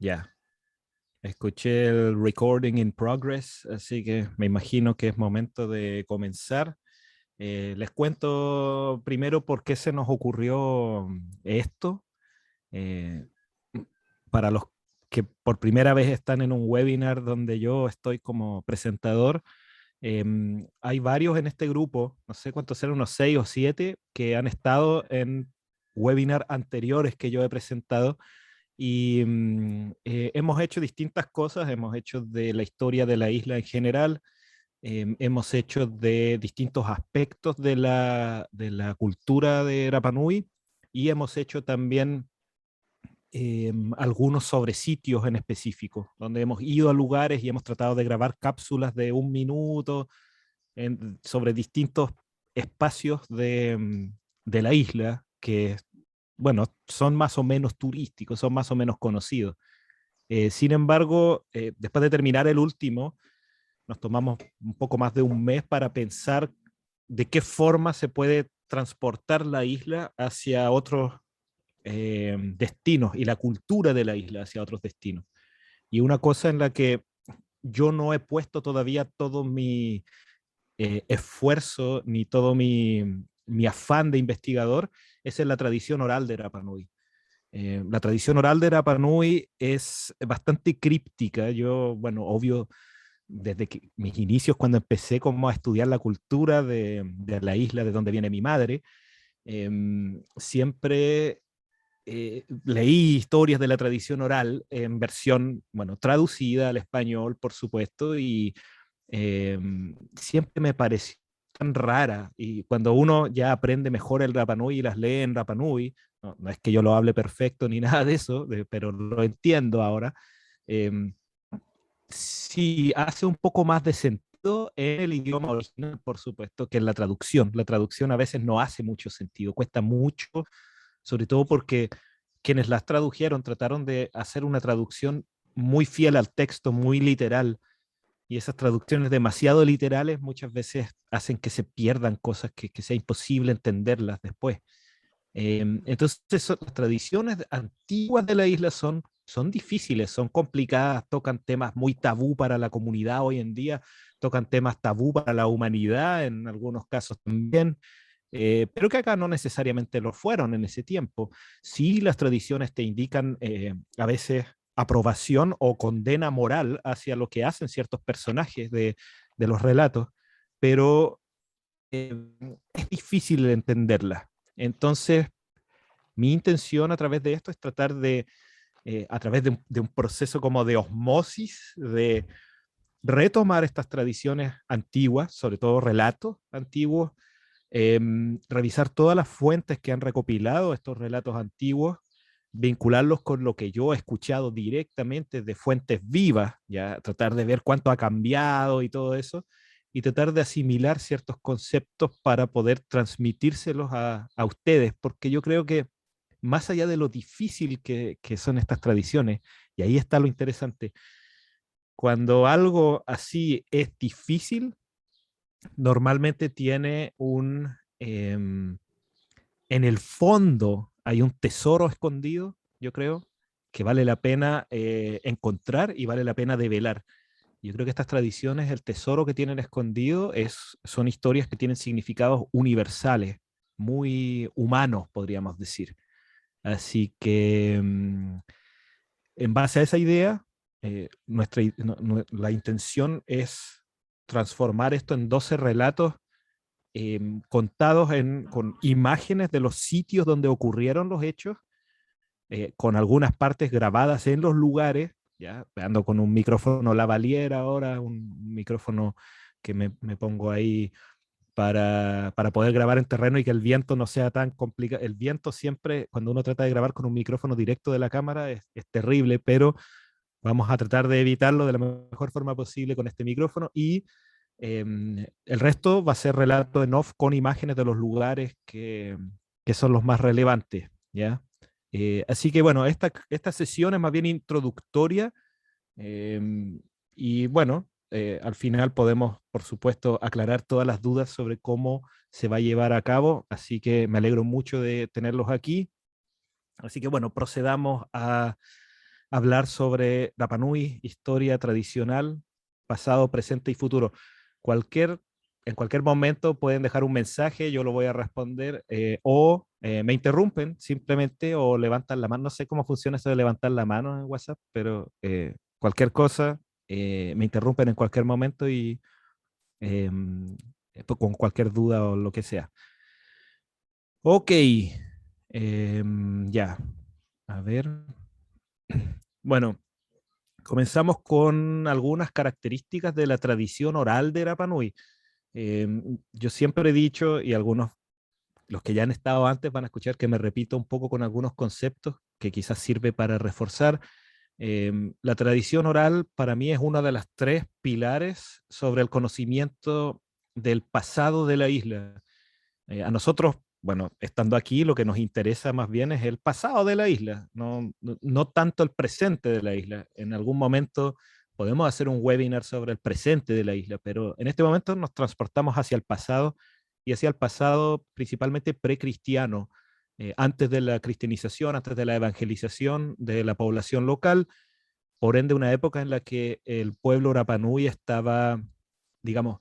Ya, escuché el recording in progress, así que me imagino que es momento de comenzar. Les cuento primero por qué se nos ocurrió esto. Eh, para los que por primera vez están en un webinar donde yo estoy como presentador, hay varios en este grupo, no sé cuántos eran, unos 6 o 7, que han estado en webinar anteriores que yo he presentado y hemos hecho distintas cosas, hemos hecho de la historia de la isla en general, hemos hecho de distintos aspectos de la cultura de Rapa Nui y hemos hecho también algunos sobre sitios en específico, donde hemos ido a lugares y hemos tratado de grabar cápsulas de 1 minuto sobre distintos espacios de la isla que, bueno, son más o menos turísticos, son más o menos conocidos. Sin embargo, después de terminar el último, nos tomamos un poco más de un mes para pensar de qué forma se puede transportar la isla hacia otros destinos y la cultura de la isla hacia otros destinos. Y una cosa en la que yo no he puesto todavía todo mi esfuerzo ni todo mi afán de investigador es en la tradición oral de Rapa Nui. La tradición oral de Rapa Nui es bastante críptica. Yo, bueno, obvio, desde que, mis inicios, cuando empecé como a estudiar la cultura de la isla de donde viene mi madre, siempre leí historias de la tradición oral en versión, bueno, traducida al español, por supuesto, y siempre me pareció tan rara. Y cuando uno ya aprende mejor el Rapa Nui y las lee en Rapa Nui, no, no es que yo lo hable perfecto ni nada de eso, pero lo entiendo ahora, eh, sí hace un poco más de sentido en el idioma original, por supuesto, que en la traducción. La traducción a veces no hace mucho sentido, cuesta mucho, sobre todo porque quienes las tradujeron trataron de hacer una traducción muy fiel al texto, muy literal, y esas traducciones demasiado literales muchas veces hacen que se pierdan cosas que sea imposible entenderlas después. Entonces, las tradiciones antiguas de la isla son difíciles, son complicadas, tocan temas muy tabú para la comunidad hoy en día, tocan temas tabú para la humanidad en algunos casos también, pero que acá no necesariamente lo fueron en ese tiempo. Sí, las tradiciones te indican a veces aprobación o condena moral hacia lo que hacen ciertos personajes de los relatos, pero eh, es difícil de entenderlas. Entonces, mi intención a través de esto es tratar de, a través de un proceso como de osmosis, de retomar estas tradiciones antiguas, sobre todo relatos antiguos, revisar todas las fuentes que han recopilado estos relatos antiguos, vincularlos con lo que yo he escuchado directamente de fuentes vivas, ya tratar de ver cuánto ha cambiado y todo eso, y tratar de asimilar ciertos conceptos para poder transmitírselos a ustedes, porque yo creo que más allá de lo difícil que son estas tradiciones, y ahí está lo interesante, cuando algo así es difícil, normalmente tiene en el fondo hay un tesoro escondido, yo creo, que vale la pena encontrar y vale la pena develar. Yo creo que estas tradiciones, el tesoro que tienen escondido son historias que tienen significados universales, muy humanos, podríamos decir. Así que en base a esa idea, la intención es transformar esto en 12 relatos contados con imágenes de los sitios donde ocurrieron los hechos, con algunas partes grabadas en los lugares, ya ando con un micrófono lavalier ahora, un micrófono que me pongo ahí para poder grabar en terreno y que el viento no sea tan complicado. El viento siempre, cuando uno trata de grabar con un micrófono directo de la cámara, es terrible, pero vamos a tratar de evitarlo de la mejor forma posible con este micrófono y el resto va a ser relato en off con imágenes de los lugares que son los más relevantes, ¿ya? Así que bueno, esta sesión es más bien introductoria y bueno, al final podemos, por supuesto, aclarar todas las dudas sobre cómo se va a llevar a cabo, así que me alegro mucho de tenerlos aquí. Así que bueno, procedamos hablar sobre Rapa Nui, historia tradicional, pasado, presente y futuro. Cualquier, en cualquier momento pueden dejar un mensaje, yo lo voy a responder, o me interrumpen simplemente o levantan la mano. No sé cómo funciona eso de levantar la mano en WhatsApp, pero cualquier cosa, me interrumpen en cualquier momento y pues, con cualquier duda o lo que sea. Ok, ya, a ver. Bueno, comenzamos con algunas características de la tradición oral de Rapa Nui. Yo siempre he dicho, y algunos, los que ya han estado antes, van a escuchar que me repito un poco con algunos conceptos que quizás sirve para reforzar. La tradición oral para mí es una de las tres pilares sobre el conocimiento del pasado de la isla. A nosotros, bueno, estando aquí, lo que nos interesa más bien es el pasado de la isla, no tanto el presente de la isla. En algún momento podemos hacer un webinar sobre el presente de la isla, pero en este momento nos transportamos hacia el pasado y hacia el pasado principalmente precristiano, antes de la cristianización, antes de la evangelización de la población local, por ende una época en la que el pueblo Rapanui estaba, digamos,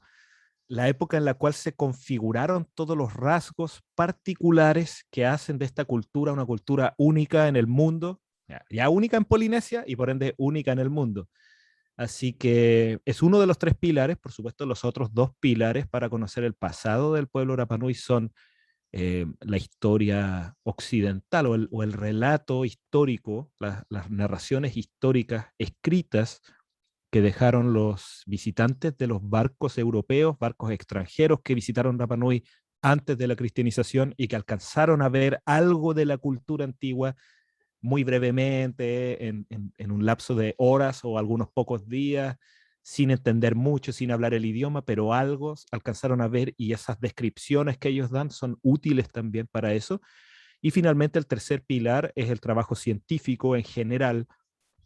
la época en la cual se configuraron todos los rasgos particulares que hacen de esta cultura una cultura única en el mundo, ya única en Polinesia y por ende única en el mundo. Así que es uno de los tres pilares. Por supuesto, los otros dos pilares para conocer el pasado del pueblo Rapa Nui son la historia occidental o el relato histórico, las narraciones históricas escritas que dejaron los visitantes de los barcos europeos, barcos extranjeros que visitaron Rapa Nui antes de la cristianización y que alcanzaron a ver algo de la cultura antigua muy brevemente, en un lapso de horas o algunos pocos días, sin entender mucho, sin hablar el idioma, pero algo alcanzaron a ver y esas descripciones que ellos dan son útiles también para eso. Y finalmente el tercer pilar es el trabajo científico en general,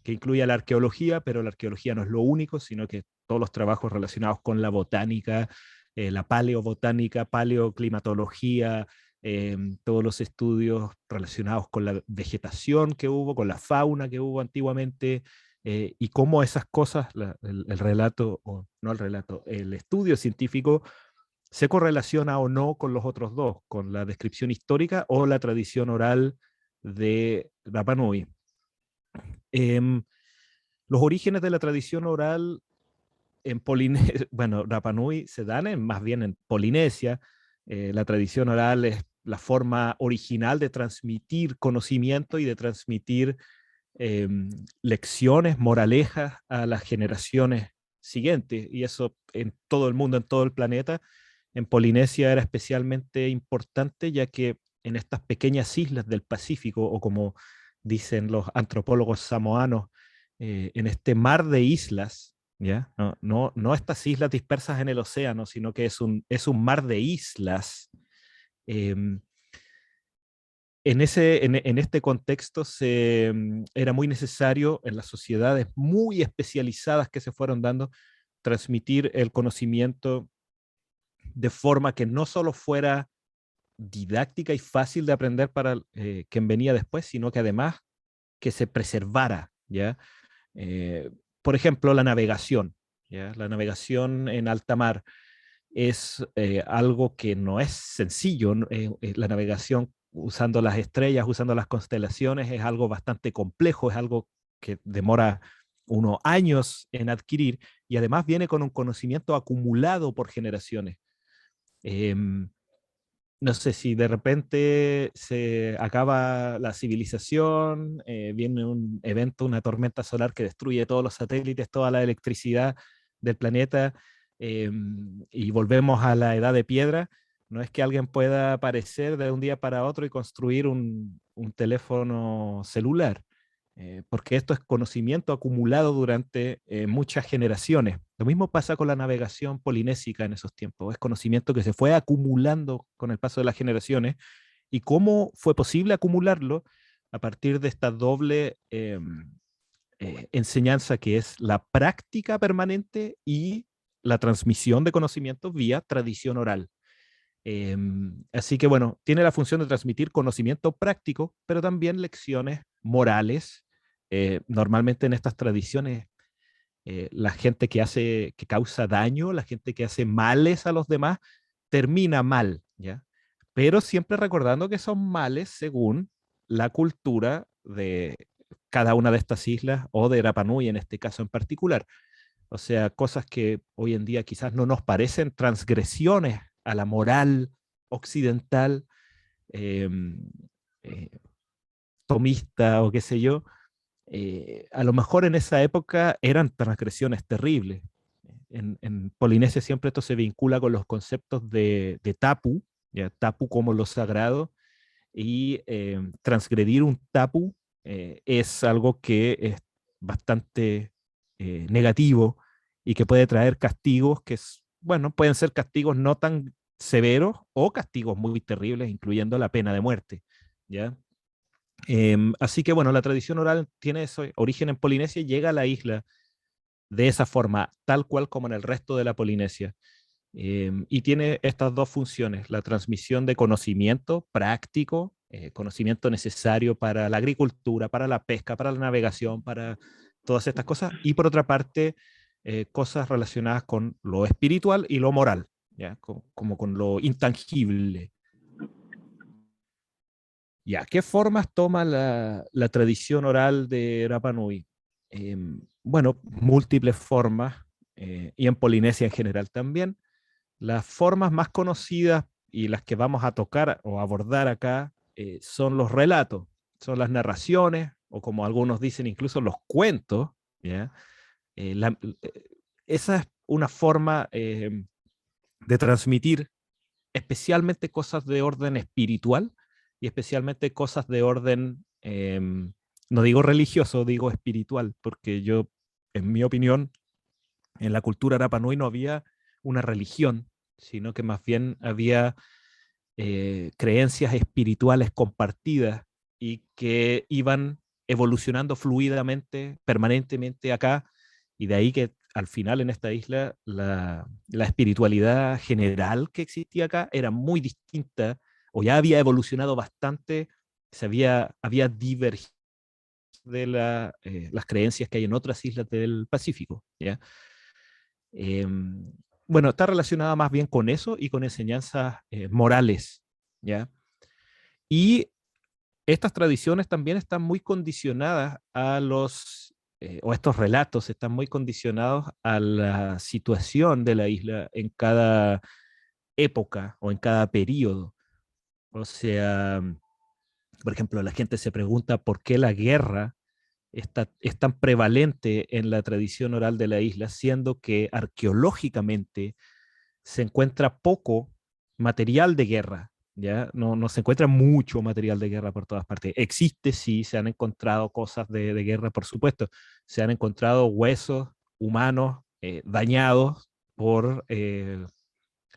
que incluye la arqueología, pero la arqueología no es lo único, sino que todos los trabajos relacionados con la botánica, la paleobotánica, paleoclimatología, todos los estudios relacionados con la vegetación que hubo, con la fauna que hubo antiguamente, y cómo esas cosas, el relato, o no el relato, el estudio científico se correlaciona o no con los otros dos, con la descripción histórica o la tradición oral de Rapa Nui. Em, los orígenes de la tradición oral en Polinesia, bueno, Rapa Nui se dan más bien en Polinesia. La tradición oral es la forma original de transmitir conocimiento y de transmitir eh, lecciones, moralejas a las generaciones siguientes. Y eso en todo el mundo, en todo el planeta. En Polinesia era especialmente importante ya que en estas pequeñas islas del Pacífico, o como dicen los antropólogos samoanos, en este mar de islas, ¿ya? No estas islas dispersas en el océano, sino que es un mar de islas. Eh, en este contexto era muy necesario en las sociedades muy especializadas que se fueron dando transmitir el conocimiento de forma que no solo fuera didáctica y fácil de aprender para quien venía después, sino que además que se preservara, ¿ya? Por ejemplo, la navegación, ¿ya? La navegación en alta mar es algo que no es sencillo. La navegación usando las estrellas, usando las constelaciones, es algo bastante complejo, es algo que demora unos años en adquirir y además viene con un conocimiento acumulado por generaciones. Em, no sé si de repente se acaba la civilización, viene un evento, una tormenta solar que destruye todos los satélites, toda la electricidad del planeta, eh, y volvemos a la edad de piedra. No es que alguien pueda aparecer de un día para otro y construir un teléfono celular, porque esto es conocimiento acumulado durante muchas generaciones. Lo mismo pasa con la navegación polinésica en esos tiempos, es conocimiento que se fue acumulando con el paso de las generaciones y cómo fue posible acumularlo a partir de esta doble enseñanza que es la práctica permanente y la transmisión de conocimientos vía tradición oral. Así que bueno, tiene la función de transmitir conocimiento práctico, pero también lecciones morales Normalmente en estas tradiciones, la gente que causa daño, la gente que hace males a los demás, termina mal, ¿ya? Pero siempre recordando que son males según la cultura de cada una de estas islas o de Rapa Nui en este caso en particular. O sea, cosas que hoy en día quizás no nos parecen transgresiones a la moral occidental, eh, eh, tomista o qué sé yo, a lo mejor en esa época eran transgresiones terribles. En Polinesia siempre esto se vincula con los conceptos de tapu, ¿ya? Tapu como lo sagrado, y transgredir un tapu es algo que es bastante negativo y que puede traer castigos que, bueno, pueden ser castigos no tan severos o castigos muy terribles, incluyendo la pena de muerte, ¿ya? Así que, bueno, la tradición oral tiene eso, origen en Polinesia y llega a la isla de esa forma, tal cual como en el resto de la Polinesia. Y tiene estas dos funciones, la transmisión de conocimiento práctico, conocimiento necesario para la agricultura, para la pesca, para la navegación, para todas estas cosas, y por otra parte, cosas relacionadas con lo espiritual y lo moral, ¿ya? Como con lo intangible. Ya, ¿qué formas toma la tradición oral de Rapa Nui? Bueno, múltiples formas, y en Polinesia en general también. Las formas más conocidas y las que vamos a tocar o abordar acá son los relatos, son las narraciones, o como algunos dicen, incluso los cuentos, ¿ya? Esa es una forma de transmitir especialmente cosas de orden espiritual y especialmente cosas de orden, no digo religioso, digo espiritual, porque yo, en mi opinión, en la cultura Rapa Nui no había una religión, sino que más bien había creencias espirituales compartidas y que iban evolucionando fluidamente, permanentemente acá, y de ahí que al final en esta isla la espiritualidad general que existía acá era muy distinta, o ya había evolucionado bastante, había divergido de las creencias que hay en otras islas del Pacífico, ¿ya? Em, bueno, está relacionada más bien con eso y con enseñanzas morales, ¿ya? Y estas tradiciones también están muy condicionadas o estos relatos están muy condicionados a la situación de la isla en cada época o en cada periodo. O sea, por ejemplo, la gente se pregunta por qué la guerra es tan prevalente en la tradición oral de la isla, siendo que arqueológicamente se encuentra poco material de guerra, ¿ya? No se encuentra mucho material de guerra por todas partes. Existe, sí, se han encontrado cosas de guerra, por supuesto. Se han encontrado huesos humanos dañados por,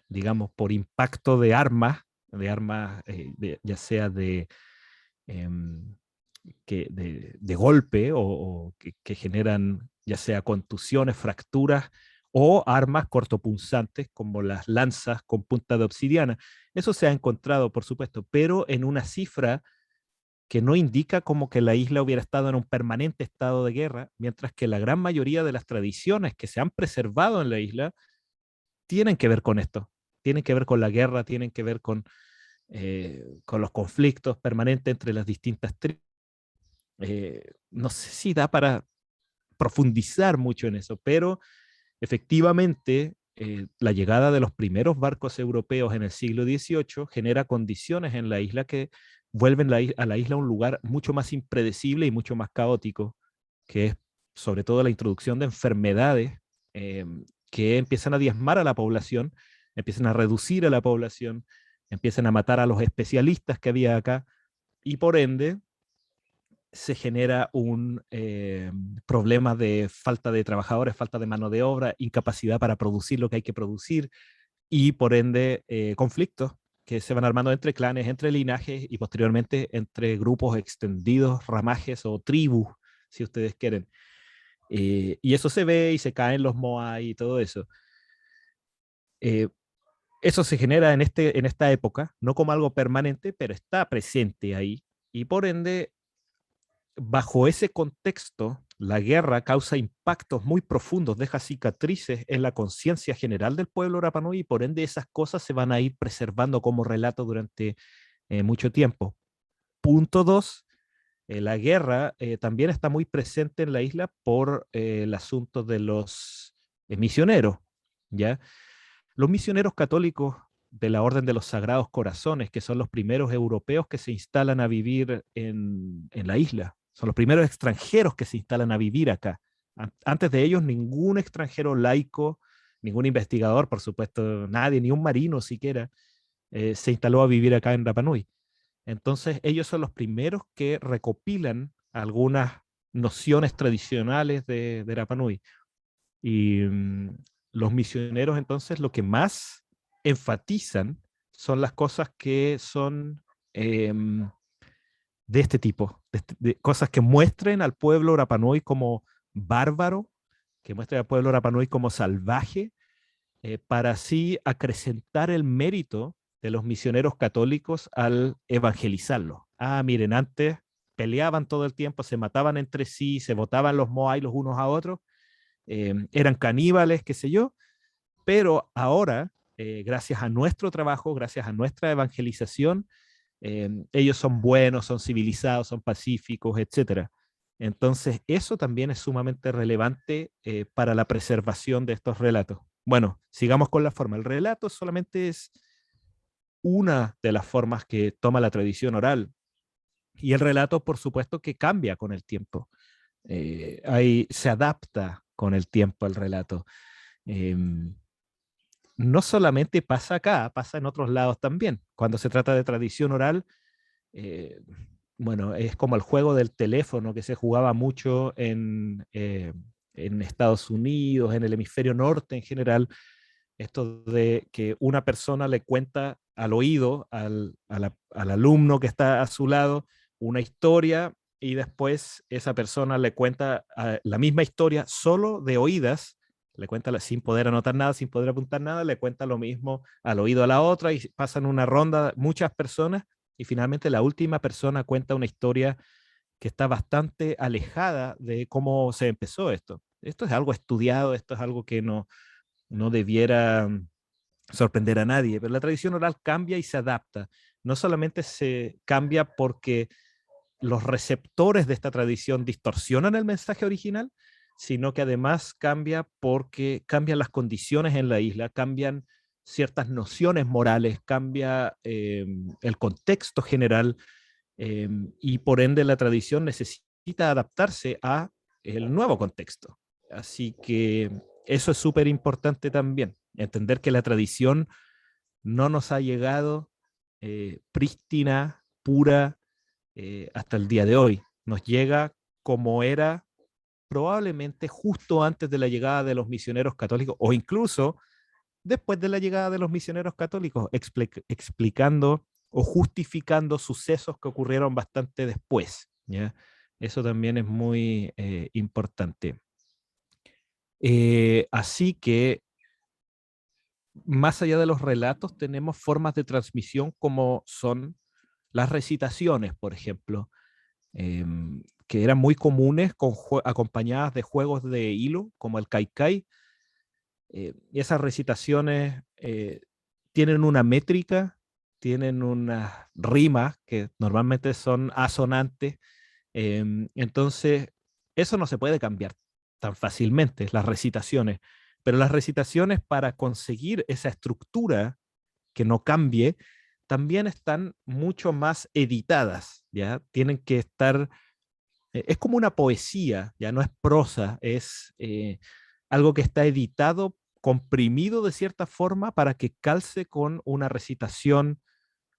digamos, por impacto de armas, ya sea em, de golpe o que generan ya sea contusiones, fracturas o armas cortopunzantes como las lanzas con punta de obsidiana. Eso se ha encontrado, por supuesto, pero en una cifra que no indica como que la isla hubiera estado en un permanente estado de guerra, mientras que la gran mayoría de las tradiciones que se han preservado en la isla tienen que ver con esto, tienen que ver con la guerra, tienen que ver con los conflictos permanentes entre las distintas tribus. No sé si da para profundizar mucho en eso, pero efectivamente la llegada de los primeros barcos europeos en el siglo XVIII genera condiciones en la isla que vuelven a la isla un lugar mucho más impredecible y mucho más caótico, que es sobre todo la introducción de enfermedades eh, que empiezan a diezmar a la población, empiezan a reducir a la población, empiezan a matar a los especialistas que había acá, y por ende se genera un problema de falta de trabajadores, falta de mano de obra, incapacidad para producir lo que hay que producir y por ende conflictos que se van armando entre clanes, entre linajes y posteriormente entre grupos extendidos, ramajes o tribus, si ustedes quieren. Y eso se ve y se caen los Moai y todo eso. Eh, Eso se genera en esta época, no como algo permanente, pero está presente ahí. Y por ende, bajo ese contexto, la guerra causa impactos muy profundos, deja cicatrices en la conciencia general del pueblo Rapa Nui y por ende esas cosas se van a ir preservando como relato durante mucho tiempo. Punto dos, la guerra también está muy presente en la isla por el asunto de los misioneros, ¿ya? Los misioneros católicos de la Orden de los Sagrados Corazones, que son los primeros europeos que se instalan a vivir en la isla, son los primeros extranjeros que se instalan a vivir acá. Antes de ellos, ningún extranjero laico, ningún investigador, por supuesto, nadie, ni un marino siquiera, se instaló a vivir acá en Rapa Nui. Entonces, ellos son los primeros que recopilan algunas nociones tradicionales de Rapa Nui. Y los misioneros entonces lo que más enfatizan son las cosas que son de este tipo, de cosas que muestren al pueblo Rapa Nui como bárbaro, que muestren al pueblo Rapa Nui como salvaje, para así acrecentar el mérito de los misioneros católicos al evangelizarlo. Ah, miren, antes peleaban todo el tiempo, se mataban entre sí, se botaban los moai los unos a otros, eran caníbales, qué sé yo, pero ahora, gracias a nuestro trabajo, gracias a nuestra evangelización, ellos son buenos, son civilizados, son pacíficos, etcétera. Entonces, eso también es sumamente relevante para la preservación de estos relatos. Bueno, sigamos con la forma. El relato solamente es una de las formas que toma la tradición oral. Y el relato, por supuesto, que cambia con el tiempo. Se adapta con el tiempo el relato. Eh, no solamente pasa acá, pasa en otros lados también. Cuando se trata de tradición oral, eh, bueno, es como el juego del teléfono que se jugaba mucho en Estados Unidos, en el hemisferio norte en general, esto de que una persona le cuenta al oído al alumno que está a su lado una historia y después esa persona le cuenta la misma historia solo de oídas, le cuenta sin poder anotar nada, sin poder apuntar nada, le cuenta lo mismo al oído a la otra y pasan una ronda muchas personas y finalmente la última persona cuenta una historia que está bastante alejada de cómo se empezó esto. Esto es algo estudiado, esto es algo que no debiera sorprender a nadie, pero la tradición oral cambia y se adapta. No solamente se cambia porque los receptores de esta tradición distorsionan el mensaje original, sino que además cambia porque cambian las condiciones en la isla, cambian ciertas nociones morales, cambia el contexto general y por ende la tradición necesita adaptarse a el nuevo contexto. Así que eso es súper importante también, entender que la tradición no nos ha llegado prístina, pura, hasta el día de hoy. Nos llega como era probablemente justo antes de la llegada de los misioneros católicos o incluso después de la llegada de los misioneros católicos, explicando o justificando sucesos que ocurrieron bastante después. ¿Ya? Eso también es muy importante. Así que, más allá de los relatos, tenemos formas de transmisión como son las recitaciones, por ejemplo, que eran muy comunes acompañadas de juegos de hilo, como el kaikai. Y esas recitaciones tienen una métrica, tienen unas rimas que normalmente son asonantes. Entonces, eso no se puede cambiar tan fácilmente, las recitaciones. Pero las recitaciones para conseguir esa estructura que no cambie, también están mucho más editadas, ¿ya? Tienen que estar, es como una poesía, ya no es prosa, es algo que está editado, comprimido de cierta forma para que calce con una recitación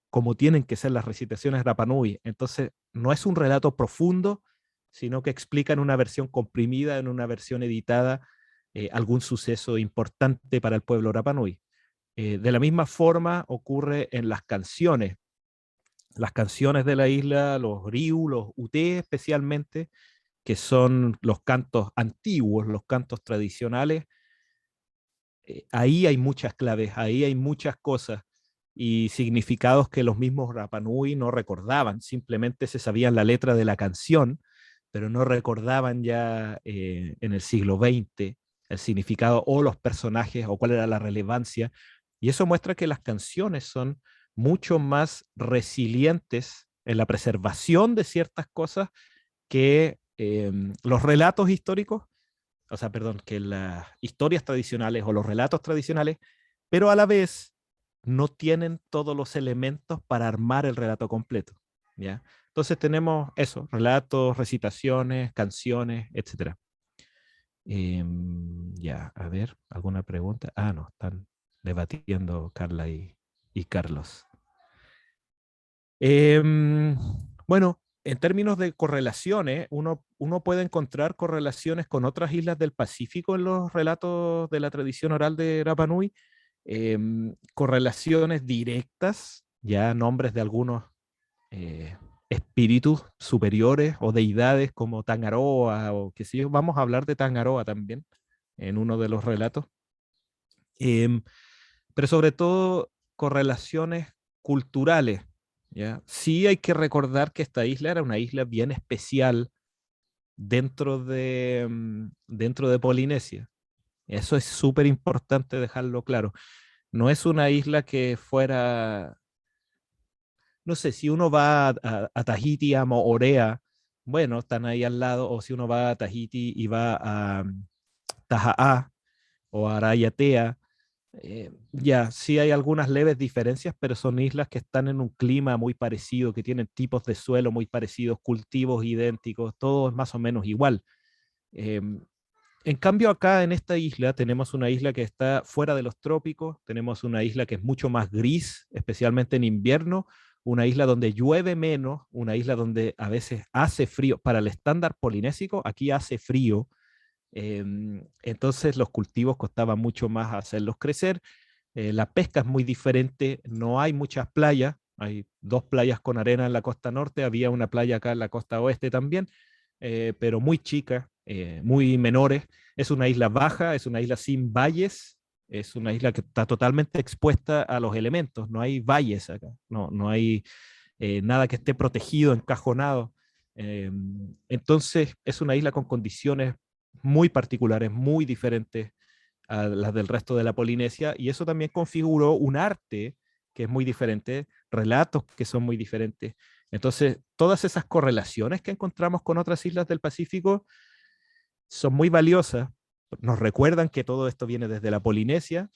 como tienen que ser las recitaciones Rapa Nui. Entonces, no es un relato profundo, sino que explica en una versión comprimida, en una versión editada, algún suceso importante para el pueblo Rapa Nui. De la misma forma ocurre en las canciones. Las canciones de la isla, los riu, los uté especialmente, que son los cantos antiguos, los cantos tradicionales, ahí hay muchas claves, ahí hay muchas cosas y significados que los mismos Rapa Nui no recordaban, simplemente se sabían la letra de la canción pero no recordaban ya en el siglo XX el significado o los personajes o cuál era la relevancia. Y eso muestra que las canciones son mucho más resilientes en la preservación de ciertas cosas que los relatos históricos, o sea, perdón, que las historias tradicionales o los relatos tradicionales, pero a la vez no tienen todos los elementos para armar el relato completo, ¿ya? Entonces tenemos eso, relatos, recitaciones, canciones, etcétera. Ya, a ver, ¿alguna pregunta? Ah, no, están debatiendo Carla y Carlos. Em, bueno, en términos de correlaciones, uno puede encontrar correlaciones con otras islas del Pacífico en los relatos de la tradición oral de Rapa Nui, correlaciones directas, ya nombres de algunos eh, espíritus superiores o deidades como Tangaroa o qué sé yo. Vamos a hablar de Tangaroa también en uno de los relatos. Em, pero sobre todo correlaciones culturales, ¿ya? Sí hay que recordar que esta isla era una isla bien especial dentro de Polinesia. Eso es súper importante dejarlo claro. No es una isla que fuera, no sé, si uno va a Tahiti, a Moorea, bueno, están ahí al lado, o si uno va a Tahiti y va a Taha'a o a Arayatea, ya, sí hay algunas leves diferencias, pero son islas que están en un clima muy parecido, que tienen tipos de suelo muy parecidos, cultivos idénticos, todo es más o menos igual. Em, en cambio, acá en esta isla tenemos una isla que está fuera de los trópicos, tenemos una isla que es mucho más gris, especialmente en invierno, una isla donde llueve menos, una isla donde a veces hace frío. Para el estándar polinésico, aquí hace frío, entonces los cultivos costaba mucho más hacerlos crecer. La pesca es muy diferente, no hay muchas playas, hay dos playas con arena en la costa norte, había una playa acá en la costa oeste también, pero muy chicas, muy menores. Es una isla baja, es una isla sin valles, es una isla que está totalmente expuesta a los elementos, no hay valles acá, no hay nada que esté protegido, encajonado. Entonces es una isla con condiciones muy particulares, muy diferentes a las del resto de la Polinesia, y eso también configuró un arte que es muy diferente, relatos que son muy diferentes. Entonces, todas esas correlaciones que encontramos con otras islas del Pacífico son muy valiosas, nos recuerdan que todo esto viene desde la Polinesia,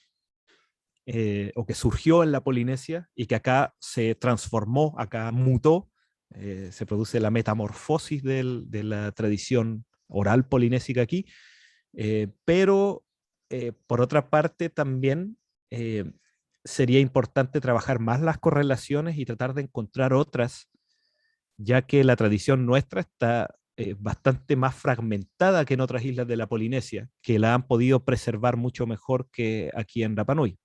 o que surgió en la Polinesia y que acá se transformó, acá mutó, se produce la metamorfosis de la tradición oral polinésica aquí, pero por otra parte también eh, sería importante trabajar más las correlaciones y tratar de encontrar otras, ya que la tradición nuestra está bastante más fragmentada que en otras islas de la Polinesia, que la han podido preservar mucho mejor que aquí en Rapa Nui.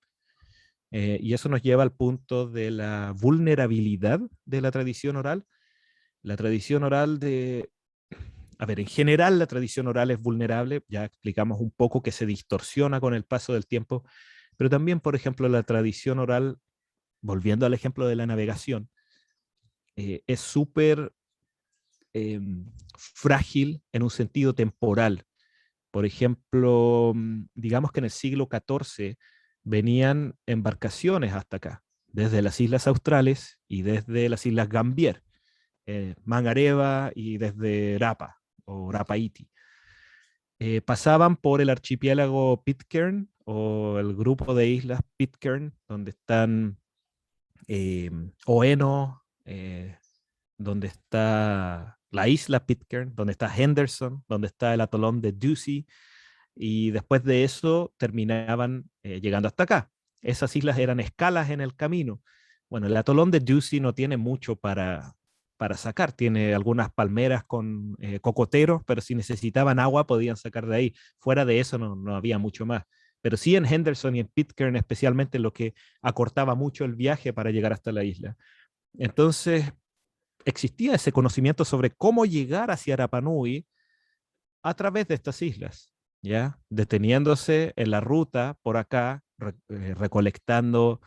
Y eso nos lleva al punto de la vulnerabilidad de la tradición oral. La tradición oral de, a ver, en general la tradición oral es vulnerable, ya explicamos un poco que se distorsiona con el paso del tiempo, pero también, por ejemplo, la tradición oral, volviendo al ejemplo de la navegación, es súper frágil en un sentido temporal. Por ejemplo, digamos que en el siglo XIV venían embarcaciones hasta acá, desde las Islas Australes y desde las Islas Gambier, Mangareva y desde Rapa o Rapaiti. Pasaban por el archipiélago Pitcairn o el grupo de islas Pitcairn, donde están Oeno, donde está la isla Pitcairn, donde está Henderson, donde está el atolón de Ducie, y después de eso terminaban llegando hasta acá. Esas islas eran escalas en el camino. Bueno, el atolón de Ducie no tiene mucho para sacar, tiene algunas palmeras con cocoteros, pero si necesitaban agua podían sacar de ahí. Fuera de eso no había mucho más. Pero sí en Henderson y en Pitcairn especialmente, lo que acortaba mucho el viaje para llegar hasta la isla. Entonces existía ese conocimiento sobre cómo llegar hacia Rapa Nui a través de estas islas, ¿ya? Deteniéndose en la ruta por acá, recolectando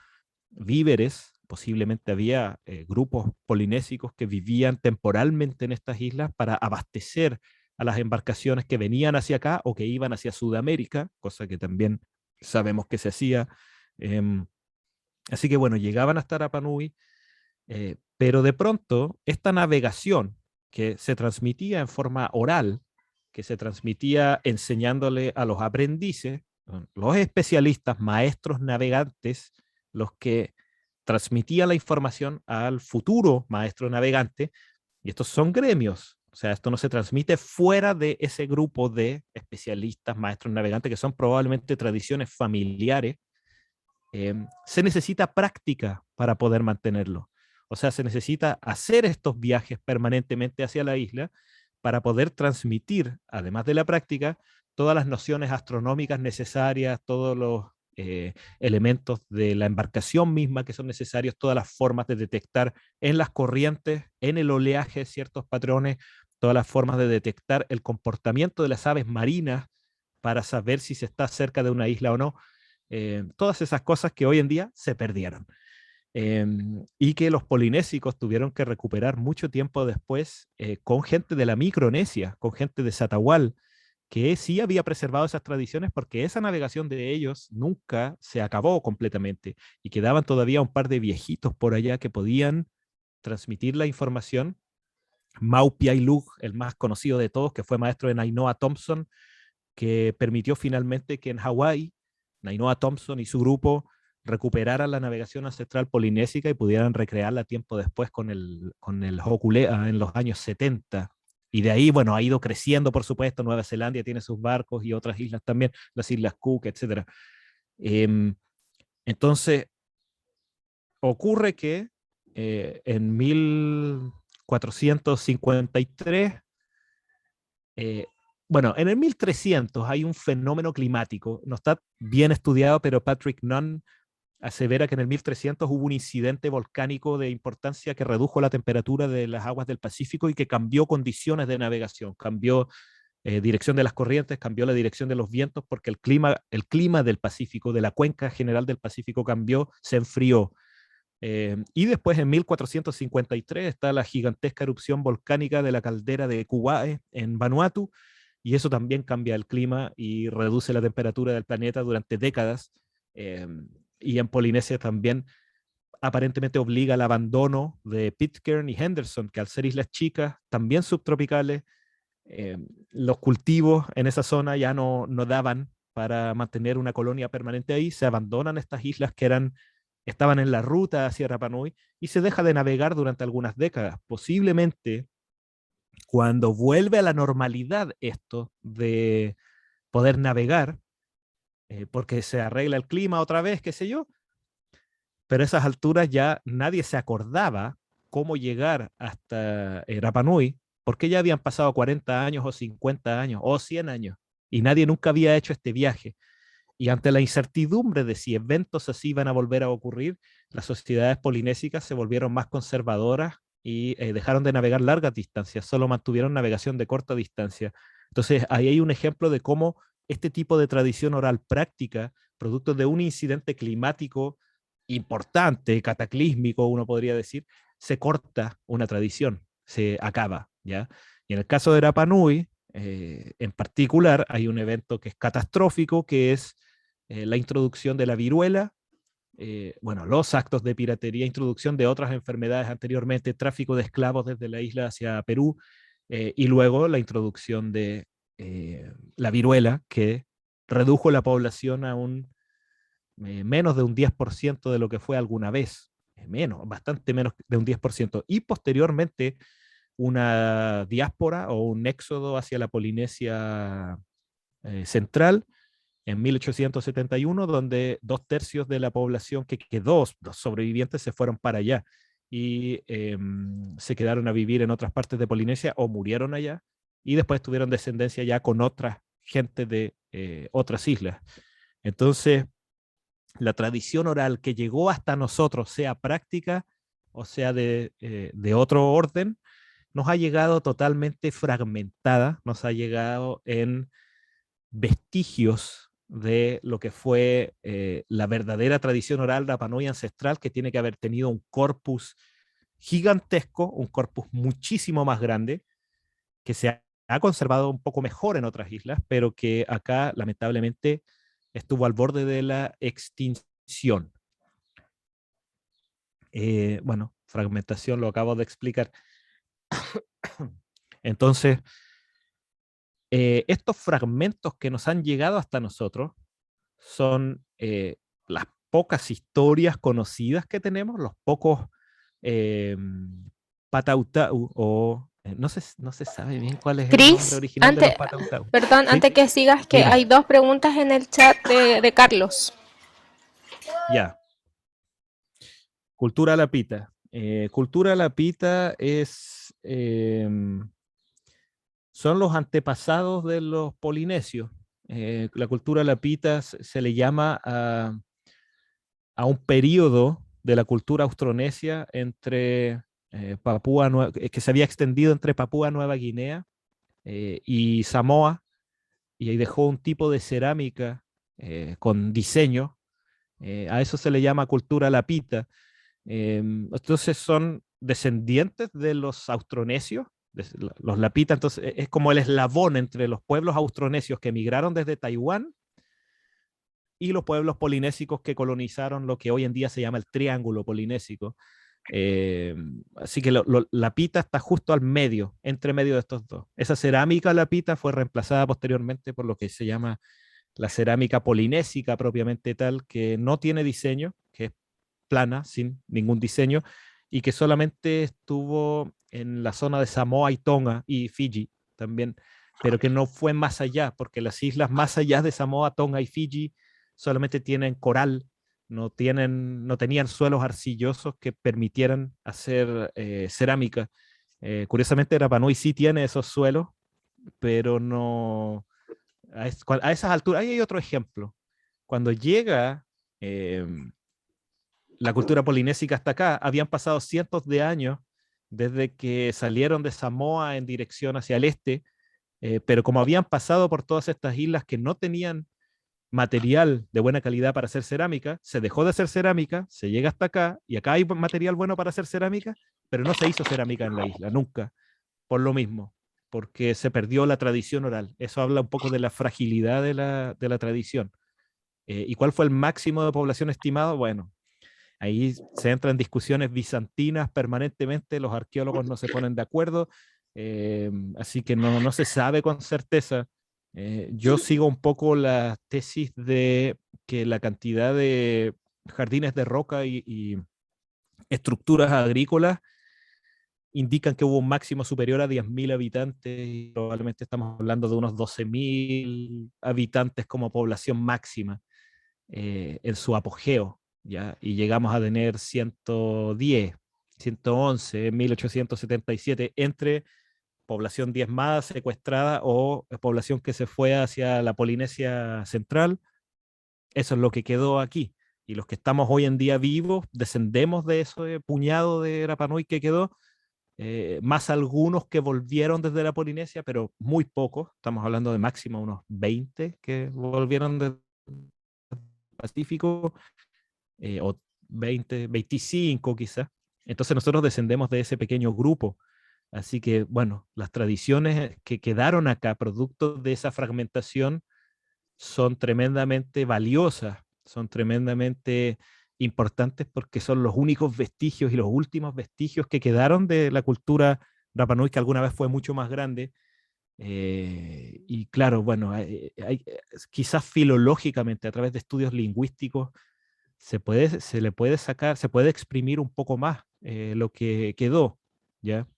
víveres posiblemente había grupos polinésicos que vivían temporalmente en estas islas para abastecer a las embarcaciones que venían hacia acá o que iban hacia Sudamérica, cosa que también sabemos que se hacía. Em, Así que bueno, llegaban hasta Rapa Nui, pero de pronto esta navegación que se transmitía en forma oral, que se transmitía enseñándole a los aprendices, los especialistas, maestros navegantes, los que transmitían la información al futuro maestro navegante, y estos son gremios, o sea, esto no se transmite fuera de ese grupo de especialistas, maestros navegantes, que son probablemente tradiciones familiares. Se necesita práctica para poder mantenerlo. O sea, se necesita hacer estos viajes permanentemente hacia la isla para poder transmitir, además de la práctica, todas las nociones astronómicas necesarias, todos los elementos de la embarcación misma que son necesarios, todas las formas de detectar en las corrientes, en el oleaje, ciertos patrones, todas las formas de detectar el comportamiento de las aves marinas para saber si se está cerca de una isla o no. Todas esas cosas que hoy en día se perdieron. Y que los polinésicos tuvieron que recuperar mucho tiempo después con gente de la Micronesia, con gente de Satahual, que sí había preservado esas tradiciones porque esa navegación de ellos nunca se acabó completamente y quedaban todavía un par de viejitos por allá que podían transmitir la información. Mau Piai Lug, el más conocido de todos, que fue maestro de Nainoa Thompson, que permitió finalmente que en Hawái Nainoa Thompson y su grupo recuperaran la navegación ancestral polinésica y pudieran recrearla tiempo después con el Hokulea en los años 70. Y de ahí, bueno, ha ido creciendo, por supuesto. Nueva Zelanda tiene sus barcos y otras islas también, las Islas Cook, etc. Entonces, ocurre que en 1453, eh, bueno, en el 1300 hay un fenómeno climático, no está bien estudiado, pero Patrick Nunn asevera que en el 1300 hubo un incidente volcánico de importancia que redujo la temperatura de las aguas del Pacífico y que cambió condiciones de navegación, cambió dirección de las corrientes, cambió la dirección de los vientos porque el clima del Pacífico, de la cuenca general del Pacífico cambió, se enfrió. Y después en 1453 está la gigantesca erupción volcánica de la caldera de Kuwae en Vanuatu, y eso también cambia el clima y reduce la temperatura del planeta durante décadas. Eh, y en Polinesia también aparentemente obliga al abandono de Pitcairn y Henderson, que al ser islas chicas, también subtropicales, eh, los cultivos en esa zona ya no daban para mantener una colonia permanente ahí, se abandonan estas islas que estaban en la ruta hacia Rapa Nui y se deja de navegar durante algunas décadas. Posiblemente cuando vuelve a la normalidad esto de poder navegar, porque se arregla el clima otra vez, qué sé yo, pero a esas alturas ya nadie se acordaba cómo llegar hasta Rapa Nui, porque ya habían pasado 40 años o 50 años o 100 años y nadie nunca había hecho este viaje. Y ante la incertidumbre de si eventos así van a volver a ocurrir, las sociedades polinésicas se volvieron más conservadoras y dejaron de navegar largas distancias, solo mantuvieron navegación de corta distancia. Entonces, ahí hay un ejemplo de cómo este tipo de tradición oral práctica, producto de un incidente climático importante, cataclísmico, uno podría decir, se corta una tradición, se acaba, ¿ya? Y en el caso de Rapa Nui, en particular, hay un evento que es catastrófico, que es la introducción de la viruela, bueno, los actos de piratería, introducción de otras enfermedades anteriormente, tráfico de esclavos desde la isla hacia Perú, y luego la introducción de la viruela, que redujo la población a menos de un 10% de lo que fue alguna vez, menos, bastante menos de un 10%, y posteriormente una diáspora o un éxodo hacia la Polinesia central en 1871, donde 2/3 de la población que quedó, los sobrevivientes, se fueron para allá y se quedaron a vivir en otras partes de Polinesia o murieron allá y después tuvieron descendencia ya con otra gente de otras islas. Entonces, la tradición oral que llegó hasta nosotros, sea práctica o sea de otro orden, nos ha llegado totalmente fragmentada, nos ha llegado en vestigios de lo que fue la verdadera tradición oral Rapa Nui ancestral, que tiene que haber tenido un corpus gigantesco, un corpus muchísimo más grande, que se ha conservado un poco mejor en otras islas, pero que acá lamentablemente estuvo al borde de la extinción. Bueno, fragmentación lo acabo de explicar. Entonces, estos fragmentos que nos han llegado hasta nosotros son las pocas historias conocidas que tenemos, los pocos eh, Patautau, o no se sabe bien cuál es el nombre Cris, original de antes, los Patautau. perdón, ¿Sí? antes que sigas, que Dime. hay dos preguntas en el chat de Carlos. Ya. Cultura lapita. Cultura lapita son los antepasados de los polinesios. La cultura lapita se le llama a un periodo de la cultura austronesia entre que se había extendido entre Papúa Nueva Guinea y Samoa, y ahí dejó un tipo de cerámica con diseño. A eso se le llama cultura lapita. Entonces son descendientes de los austronesios, los lapitas. Entonces es como el eslabón entre los pueblos austronesios que emigraron desde Taiwán y los pueblos polinésicos que colonizaron lo que hoy en día se llama el Triángulo Polinésico. Eh, Así que la pita está justo al medio, entre medio de estos dos. Esa cerámica la pita fue reemplazada posteriormente por lo que se llama la cerámica polinésica propiamente tal, que no tiene diseño, que es plana, sin ningún diseño, y que solamente estuvo en la zona de Samoa y Tonga y Fiji también, pero que no fue más allá, porque las islas más allá de Samoa, Tonga y Fiji solamente tienen coral, no tenían suelos arcillosos que permitieran hacer cerámica. Curiosamente, Rapa Nui sí tiene esos suelos, pero no a esas alturas. Ahí hay otro ejemplo. Cuando llega eh, la cultura polinésica hasta acá, habían pasado cientos de años desde que salieron de Samoa en dirección hacia el este, pero como habían pasado por todas estas islas que no tenían material de buena calidad para hacer cerámica, se dejó de hacer cerámica, se llega hasta acá y acá hay material bueno para hacer cerámica, pero no se hizo cerámica en la isla, nunca, por lo mismo, porque se perdió la tradición oral. Eso habla un poco de la fragilidad de la tradición. ¿Y cuál fue el máximo de población estimado? Bueno, ahí se entran discusiones bizantinas permanentemente, los arqueólogos no se ponen de acuerdo, así que no se sabe con certeza. Yo sigo un poco la tesis de que la cantidad de jardines de roca y estructuras agrícolas indican que hubo un máximo superior a 10.000 habitantes y probablemente estamos hablando de unos 12.000 habitantes como población máxima en su apogeo, ¿ya? Y llegamos a tener 110, 111 en 1877 entre población diezmada, secuestrada o población que se fue hacia la Polinesia Central. Eso es lo que quedó aquí. Y los que estamos hoy en día vivos descendemos de ese puñado de Rapa Nui que quedó, más algunos que volvieron desde la Polinesia, pero muy pocos. Estamos hablando de máximo unos 20 que volvieron del Pacífico, o 20, 25 quizás. Entonces nosotros descendemos de ese pequeño grupo. Así que, bueno, las tradiciones que quedaron acá, producto de esa fragmentación, son tremendamente valiosas, son tremendamente importantes porque son los únicos vestigios y los últimos vestigios que quedaron de la cultura Rapa Nui, que alguna vez fue mucho más grande. Y claro, bueno, quizás filológicamente, a través de estudios lingüísticos, se le puede sacar, se puede exprimir un poco más lo que quedó, ¿ya?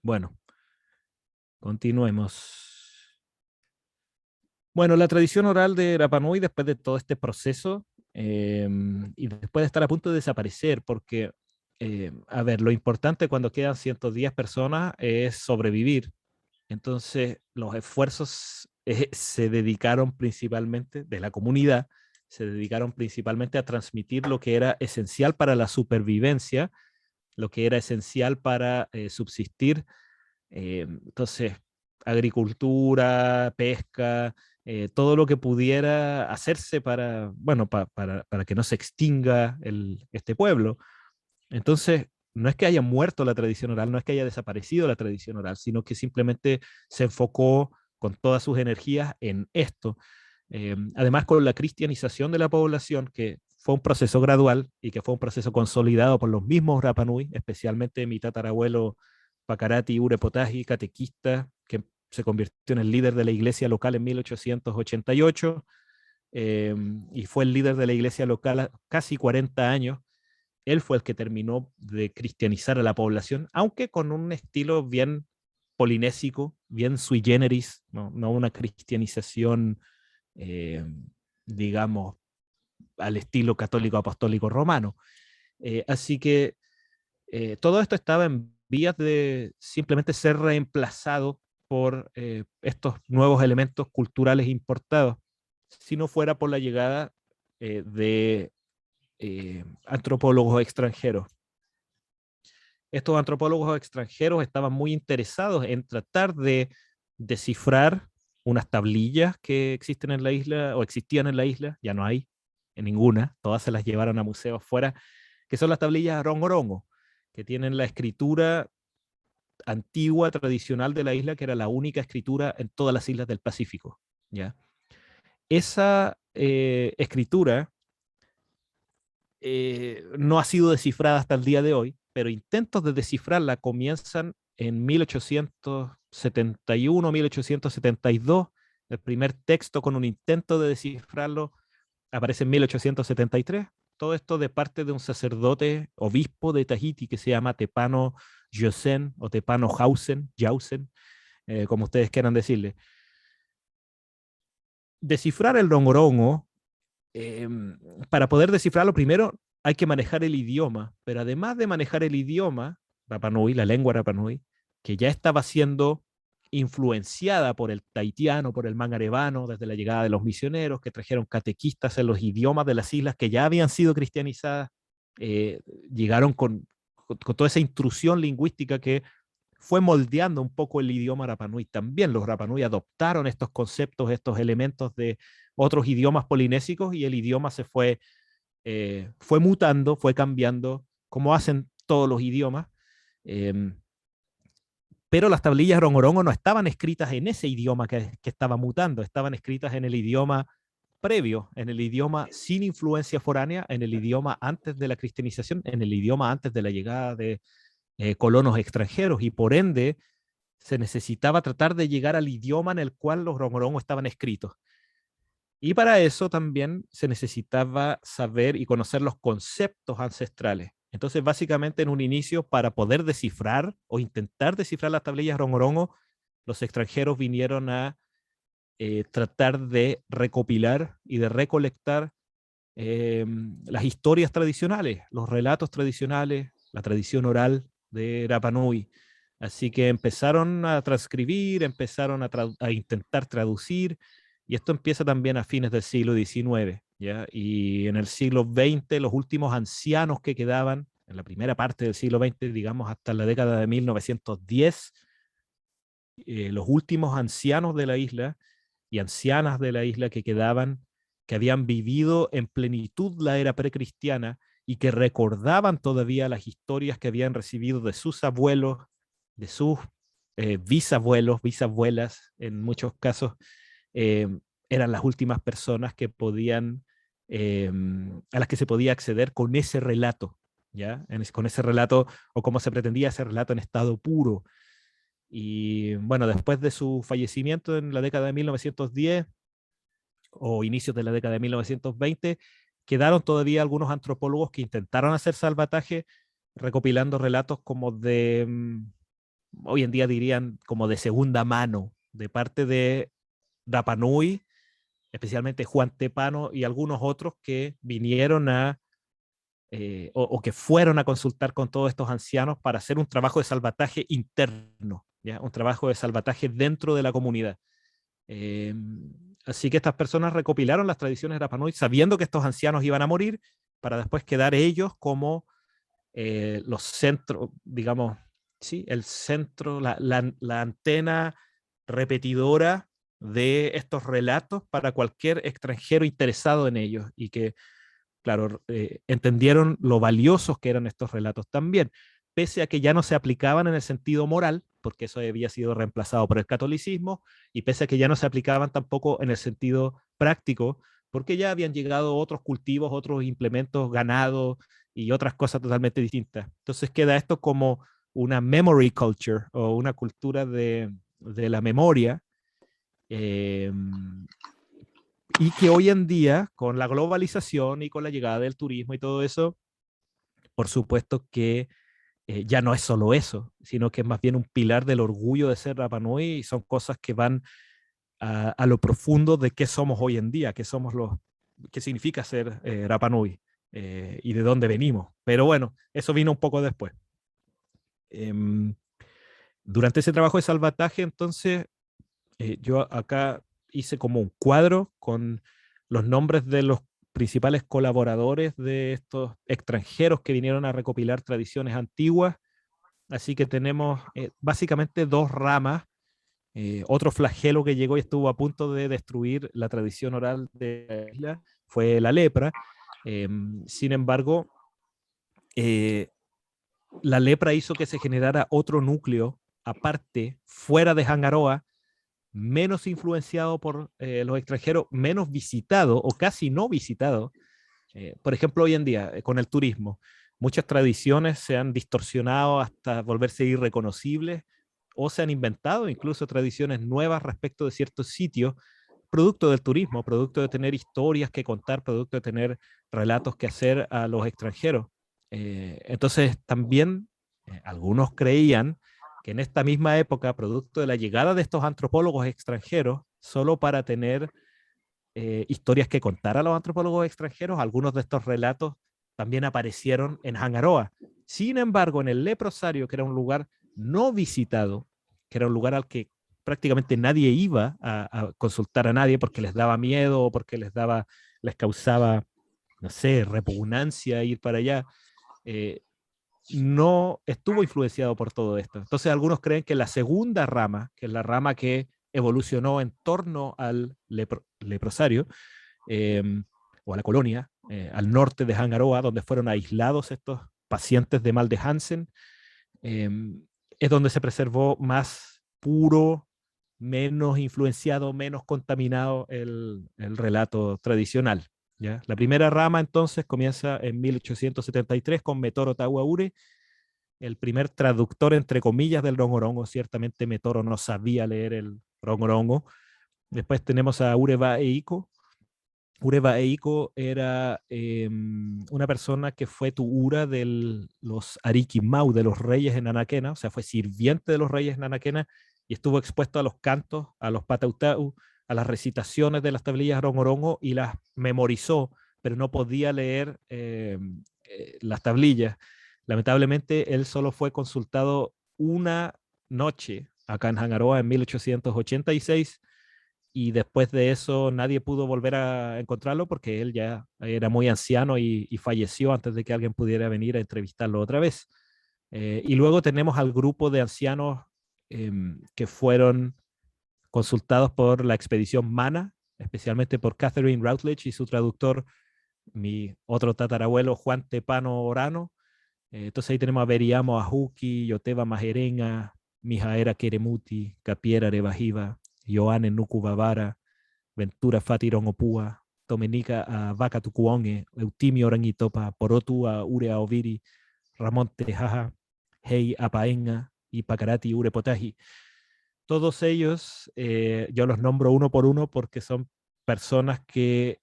Bueno, continuemos. Bueno, la tradición oral de Rapa Nui, después de todo este proceso, y después de estar a punto de desaparecer, porque, a ver, lo importante cuando quedan 110 personas es sobrevivir. Entonces, los esfuerzos se dedicaron principalmente, de la comunidad, se dedicaron principalmente a transmitir lo que era esencial para la supervivencia, lo que era esencial para subsistir. Entonces, agricultura, pesca, todo lo que pudiera hacerse para, bueno, para que no se extinga este pueblo. Entonces, no es que haya muerto la tradición oral, no es que haya desaparecido la tradición oral, sino que simplemente se enfocó con todas sus energías en esto. Además, con la cristianización de la población, que fue un proceso gradual y que fue un proceso consolidado por los mismos Rapanui, especialmente mi tatarabuelo Pacarati Urepotagi, catequista, que se convirtió en el líder de la iglesia local en 1888 y fue el líder de la iglesia local casi 40 años. Él fue el que terminó de cristianizar a la población, aunque con un estilo bien polinésico, bien sui generis, no una cristianización, eh, digamos, al estilo católico apostólico romano. Así que todo esto estaba en vías de simplemente ser reemplazado por estos nuevos elementos culturales importados, si no fuera por la llegada de antropólogos extranjeros. Estos antropólogos extranjeros estaban muy interesados en tratar de descifrar unas tablillas que existen en la isla o existían en la isla, ya no hay en ninguna, todas se las llevaron a museos fuera, que son las tablillas rongorongo, que tienen la escritura antigua, tradicional de la isla, que era la única escritura en todas las islas del Pacífico. ¿Ya? Esa escritura no ha sido descifrada hasta el día de hoy, pero intentos de descifrarla comienzan en 1871, 1872. El primer texto con un intento de descifrarlo aparece en 1873. Todo esto de parte de un sacerdote obispo de Tahiti que se llama Tepano Josen o Tepano Jausen, como ustedes quieran decirle. Descifrar el rongorongo, eh, para poder descifrarlo primero hay que manejar el idioma, pero además de manejar el idioma, Rapa Nui, la lengua Rapa Nui, que ya estaba siendo influenciada por el tahitiano, por el mangarebano, desde la llegada de los misioneros que trajeron catequistas en los idiomas de las islas que ya habían sido cristianizadas, eh, llegaron con toda esa intrusión lingüística que fue moldeando un poco el idioma Rapanui. También los Rapanui adoptaron estos conceptos, estos elementos de otros idiomas polinésicos y el idioma fue mutando, fue cambiando, como hacen todos los idiomas. Eh, pero las tablillas rongorongo no estaban escritas en ese idioma que estaba mutando, estaban escritas en el idioma previo, en el idioma sin influencia foránea, en el idioma antes de la cristianización, en el idioma antes de la llegada de colonos extranjeros, y por ende se necesitaba tratar de llegar al idioma en el cual los rongorongo estaban escritos. Y para eso también se necesitaba saber y conocer los conceptos ancestrales. Entonces, básicamente, en un inicio, para poder descifrar o intentar descifrar las tablillas rongorongo, los extranjeros vinieron a tratar de recopilar y de recolectar las historias tradicionales, los relatos tradicionales, la tradición oral de Rapa Nui. Así que empezaron a transcribir, empezaron a intentar traducir, y esto empieza también a fines del siglo XIX, ¿ya? Y en el siglo XX, los últimos ancianos que quedaban, en la primera parte del siglo XX, digamos hasta la década de 1910, los últimos ancianos de la isla y ancianas de la isla que quedaban, que habían vivido en plenitud la era precristiana y que recordaban todavía las historias que habían recibido de sus abuelos, de sus bisabuelos, bisabuelas, en muchos casos, eh, eran las últimas personas que podían, a las que se podía acceder con ese relato, ¿ya? Con ese relato, o como se pretendía, ese relato en estado puro. Y bueno, después de su fallecimiento en la década de 1910 o inicios de la década de 1920, quedaron todavía algunos antropólogos que intentaron hacer salvataje recopilando relatos como de, hoy en día dirían como de segunda mano, de parte de Rapa Nui, especialmente Juan Tepano y algunos otros que vinieron o que fueron a consultar con todos estos ancianos para hacer un trabajo de salvataje interno, ¿ya? Un trabajo de salvataje dentro de la comunidad. Eh, Así que estas personas recopilaron las tradiciones de Rapa Nui sabiendo que estos ancianos iban a morir para después quedar ellos como los centros, digamos, sí, el centro, la antena repetidora de estos relatos para cualquier extranjero interesado en ellos y que, claro, entendieron lo valiosos que eran estos relatos también, pese a que ya no se aplicaban en el sentido moral, porque eso había sido reemplazado por el catolicismo, y pese a que ya no se aplicaban tampoco en el sentido práctico, porque ya habían llegado otros cultivos, otros implementos, ganado y otras cosas totalmente distintas. Entonces queda esto como una memory culture o una cultura de la memoria, eh, y que hoy en día, con la globalización y con la llegada del turismo y todo eso, por supuesto que ya no es solo eso, sino que es más bien un pilar del orgullo de ser Rapa Nui y son cosas que van a lo profundo de qué somos hoy en día, qué somos qué significa ser Rapa Nui y de dónde venimos. Pero bueno, eso vino un poco después. Em, durante ese trabajo de salvataje, entonces, yo acá hice como un cuadro con los nombres de los principales colaboradores de estos extranjeros que vinieron a recopilar tradiciones antiguas. Así que tenemos básicamente dos ramas. Otro flagelo que llegó y estuvo a punto de destruir la tradición oral de la isla fue la lepra. Sin embargo, eh, la lepra hizo que se generara otro núcleo aparte, fuera de Hangaroa, menos influenciado por los extranjeros, menos visitado o casi no visitado. Por ejemplo, hoy en día, con el turismo, muchas tradiciones se han distorsionado hasta volverse irreconocibles o se han inventado incluso tradiciones nuevas respecto de ciertos sitios, producto del turismo, producto de tener historias que contar, producto de tener relatos que hacer a los extranjeros. Entonces, también algunos creían que en esta misma época, producto de la llegada de estos antropólogos extranjeros, solo para tener historias que contar a los antropólogos extranjeros, algunos de estos relatos también aparecieron en Hangaroa. Sin embargo, en el leprosario, que era un lugar no visitado, que era un lugar al que prácticamente nadie iba a consultar a nadie porque les daba miedo o porque les causaba, no sé, repugnancia ir para allá, eh, no estuvo influenciado por todo esto. Entonces algunos creen que la segunda rama, que es la rama que evolucionó en torno al leprosario, eh, o a la colonia, al norte de Hangaroa, donde fueron aislados estos pacientes de mal de Hansen, eh, es donde se preservó más puro, menos influenciado, menos contaminado el relato tradicional. ¿Ya? La primera rama entonces comienza en 1873 con Metoro Tahuaure, el primer traductor, entre comillas, del rongorongo. Ciertamente Metoro no sabía leer el rongorongo. Después tenemos a Ureva Eiko. Ureva Eiko era una persona que fue tuura de los Arikimau, de los reyes en Anaquena, o sea, fue sirviente de los reyes en Anaquena y estuvo expuesto a los cantos, a los patautau, a las recitaciones de las tablillas rongorongo y las memorizó, pero no podía leer las tablillas. Lamentablemente, él solo fue consultado una noche acá en Hangaroa en 1886 y después de eso nadie pudo volver a encontrarlo porque él ya era muy anciano y falleció antes de que alguien pudiera venir a entrevistarlo otra vez. Y luego tenemos al grupo de ancianos que fueron consultados por la expedición Mana, especialmente por Catherine Routledge y su traductor, mi otro tatarabuelo Juan Tepano Orano. Entonces ahí tenemos a Beriamo Ajuki, Yoteva Majerenga, Mijaera Keremuti, Capiera Rebajiva, Joane Nukubabara, Ventura Fatiron Opua, Domenica a Vaca Tucuonge, Eutimio Orangitopa, Porotu a Ure Oviri, Ramón Tejaja, Hei Apaenga y Pacarati Ure Potaji. Todos ellos, yo los nombro uno por uno porque son personas que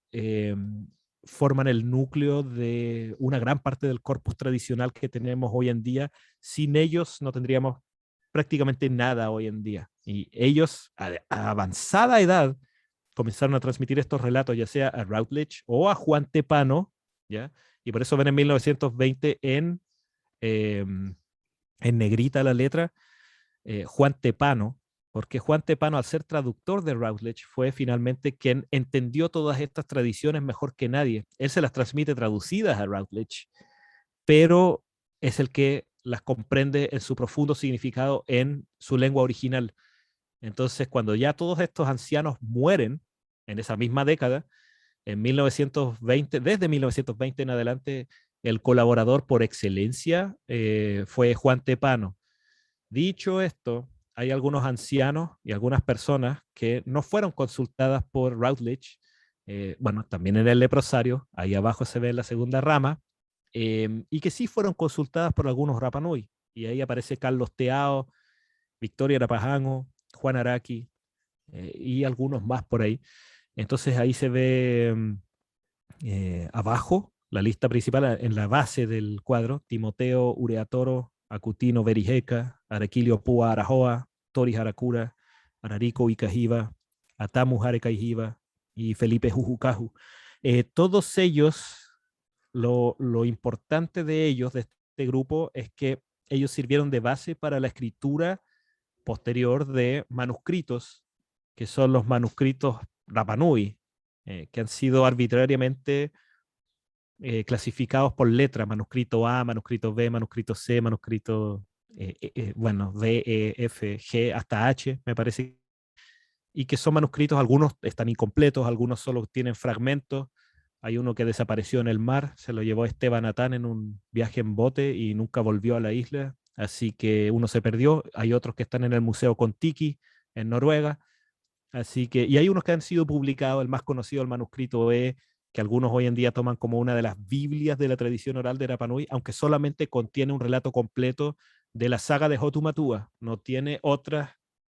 forman el núcleo de una gran parte del corpus tradicional que tenemos hoy en día. Sin ellos no tendríamos prácticamente nada hoy en día. Y ellos, a avanzada edad, comenzaron a transmitir estos relatos, ya sea a Routledge o a Juan Tepano, ¿ya? Y por eso ven en 1920 en negrita la letra, Juan Tepano, porque Juan Tepano, al ser traductor de Routledge, fue finalmente quien entendió todas estas tradiciones mejor que nadie. Él se las transmite traducidas a Routledge, pero es el que las comprende en su profundo significado en su lengua original. Entonces, cuando ya todos estos ancianos mueren en esa misma década, en 1920, desde 1920 en adelante, el colaborador por excelencia fue Juan Tepano. Dicho esto, hay algunos ancianos y algunas personas que no fueron consultadas por Routledge. Bueno, también en el leprosario, ahí abajo se ve la segunda rama, y que sí fueron consultadas por algunos Rapanui. Y ahí aparece Carlos Teao, Victoria Arapajango, Juan Araki y algunos más por ahí. Entonces ahí se ve abajo la lista principal en la base del cuadro: Timoteo Ureatoro, Acutino Verijeca, Arequilio Púa Arajoa, Tori Harakura, Ararico Icajiba, Atamu Jarecaijiba y Felipe Jujucaju. Todos ellos, lo importante de ellos, de este grupo, es que ellos sirvieron de base para la escritura posterior de manuscritos, que son los manuscritos Rapanui, que han sido arbitrariamente clasificados por letra: manuscrito A, manuscrito B, manuscrito C, manuscrito, bueno, D, E, F, G, hasta H, me parece, y que son manuscritos, algunos están incompletos, algunos solo tienen fragmentos. Hay uno que desapareció en el mar, se lo llevó Esteban Atán en un viaje en bote y nunca volvió a la isla, así que uno se perdió. Hay otros que están en el Museo Kon-Tiki, en Noruega, así que, y hay unos que han sido publicados. El más conocido, el manuscrito E, que algunos hoy en día toman como una de las Biblias de la tradición oral de Rapa Nui, aunque solamente contiene un relato completo de la saga de Hotumatua, no tiene otras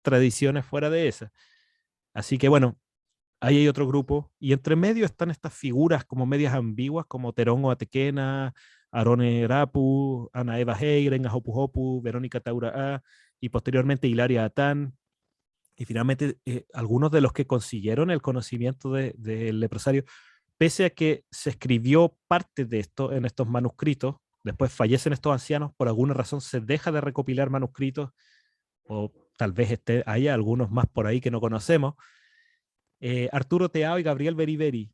tradiciones fuera de esa. Así que bueno, ahí hay otro grupo, y entre medio están estas figuras como medias ambiguas, como Terongo Atequena, Arone Rapu, Ana Eva Heiren, Ajopu Hopu, Verónica Taura A, y posteriormente Hilaria Atán, y finalmente algunos de los que consiguieron el conocimiento del leprosario, pese a que se escribió parte de esto en estos manuscritos. Después fallecen estos ancianos, por alguna razón se deja de recopilar manuscritos, o tal vez haya algunos más por ahí que no conocemos. Arturo Teao y Gabriel Beriberi,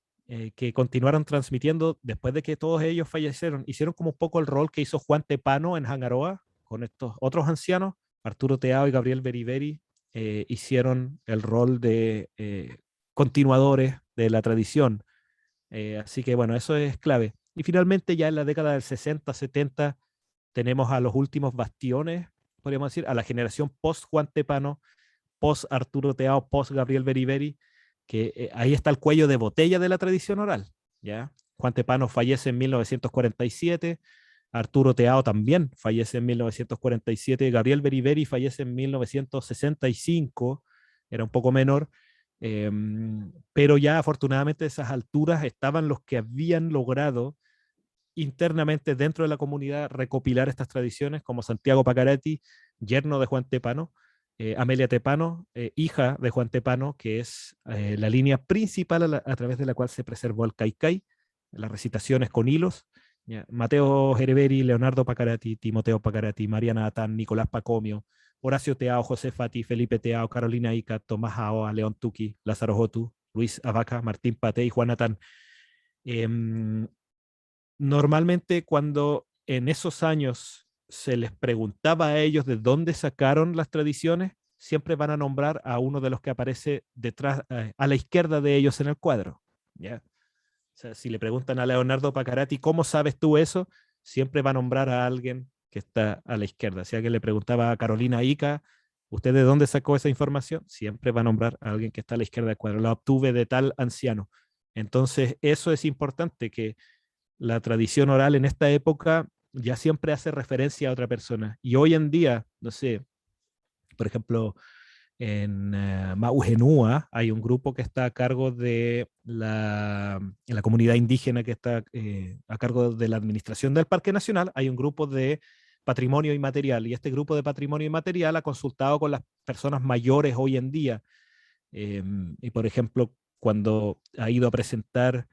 que continuaron transmitiendo después de que todos ellos fallecieron, hicieron como un poco el rol que hizo Juan Tepano en Hangaroa con estos otros ancianos. Arturo Teao y Gabriel Beriberi hicieron el rol de continuadores de la tradición. Así que bueno, eso es clave. Y finalmente ya en la década del 60, 70 tenemos a los últimos bastiones, podríamos decir, a la generación post Juan Tepano, post Arturo Teao, post Gabriel Beriberi, que ahí está el cuello de botella de la tradición oral. ¿Ya? Juan Tepano fallece en 1947, Arturo Teao también fallece en 1947, Gabriel Beriberi fallece en 1965, era un poco menor, pero ya afortunadamente a esas alturas estaban los que habían logrado internamente dentro de la comunidad recopilar estas tradiciones, como Santiago Pacarati, yerno de Juan Tepano, Amelia Tepano, hija de Juan Tepano, que es la línea principal a través de la cual se preservó el Caicay, las recitaciones con hilos. ¿Ya? Mateo Gereberi, Leonardo Pacarati, Timoteo Pacarati, Mariana Atán, Nicolás Pacomio, Horacio Teao, José Fati, Felipe Teao, Carolina Ica, Tomás Aoa, León Tuqui, Lázaro Jotu, Luis Abaca, Martín Pate y Juan Atán. Normalmente cuando en esos años se les preguntaba a ellos de dónde sacaron las tradiciones, siempre van a nombrar a uno de los que aparece detrás, a la izquierda de ellos en el cuadro. ¿Ya? O sea, si le preguntan a Leonardo Pacarati, ¿cómo sabes tú eso? Siempre va a nombrar a alguien que está a la izquierda. Si alguien le preguntaba a Carolina Ica, ¿usted de dónde sacó esa información? Siempre va a nombrar a alguien que está a la izquierda del cuadro. La obtuve de tal anciano. Entonces, eso es importante, que la tradición oral en esta época ya siempre hace referencia a otra persona. Y hoy en día, no sé, por ejemplo, en Maujenúa hay un grupo que está a cargo de en la comunidad indígena que está a cargo de la administración del Parque Nacional. Hay un grupo de patrimonio inmaterial, y este grupo de patrimonio inmaterial ha consultado con las personas mayores hoy en día. Y por ejemplo, cuando ha ido a presentar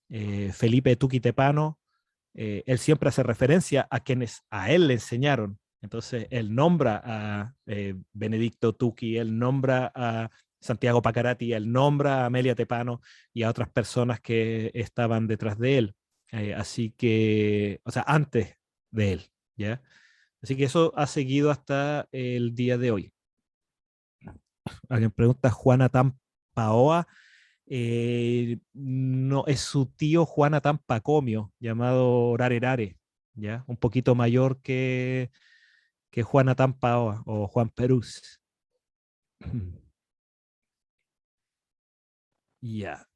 Felipe Tuqui Tepano, él siempre hace referencia a quienes a él le enseñaron. Entonces, él nombra a Benedicto Tuqui, él nombra a Santiago Pacarati, él nombra a Amelia Tepano y a otras personas que estaban detrás de él. Así que, o sea, antes de él, ¿ya? Así que eso ha seguido hasta el día de hoy. Alguien pregunta, Juanatán Paoa. No, es su tío Juanatán Pacomio, llamado Rarerare, ¿ya? Un poquito mayor que Juanatán Paoa o Juan Perús. Ya.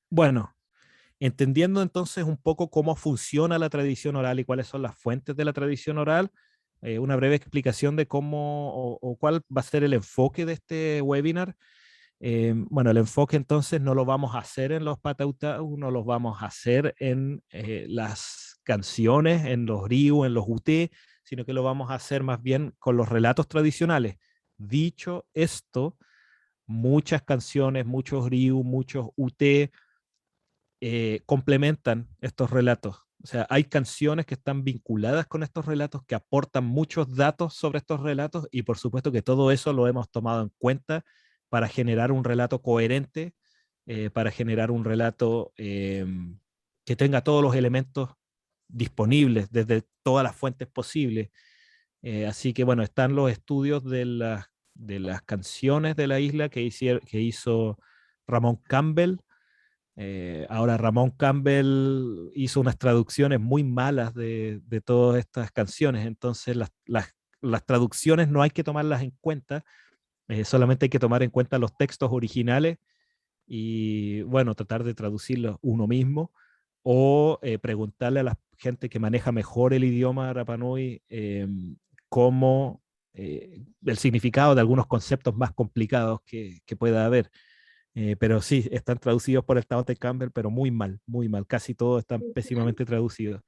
Bueno, entendiendo entonces un poco cómo funciona la tradición oral y cuáles son las fuentes de la tradición oral, una breve explicación de cómo o cuál va a ser el enfoque de este webinar. Bueno, el enfoque entonces no lo vamos a hacer en los patautau, no lo vamos a hacer en las canciones, en los riu, en los uté, sino que lo vamos a hacer más bien con los relatos tradicionales. Dicho esto, muchas canciones, muchos riu, muchos uté complementan estos relatos. O sea, hay canciones que están vinculadas con estos relatos, que aportan muchos datos sobre estos relatos y por supuesto que todo eso lo hemos tomado en cuenta para generar un relato coherente, para generar un relato que tenga todos los elementos disponibles desde todas las fuentes posibles. Así que bueno, están los estudios de las canciones de la isla que hizo Ramón Campbell. Ahora Ramón Campbell hizo unas traducciones muy malas de todas estas canciones, entonces las traducciones no hay que tomarlas en cuenta, solamente hay que tomar en cuenta los textos originales y bueno, tratar de traducirlos uno mismo o preguntarle a la gente que maneja mejor el idioma Rapa Nui cómo el significado de algunos conceptos más complicados que pueda haber. Pero sí, están traducidos por el Taote Campbell, pero muy mal. Casi todos están pésimamente traducidos.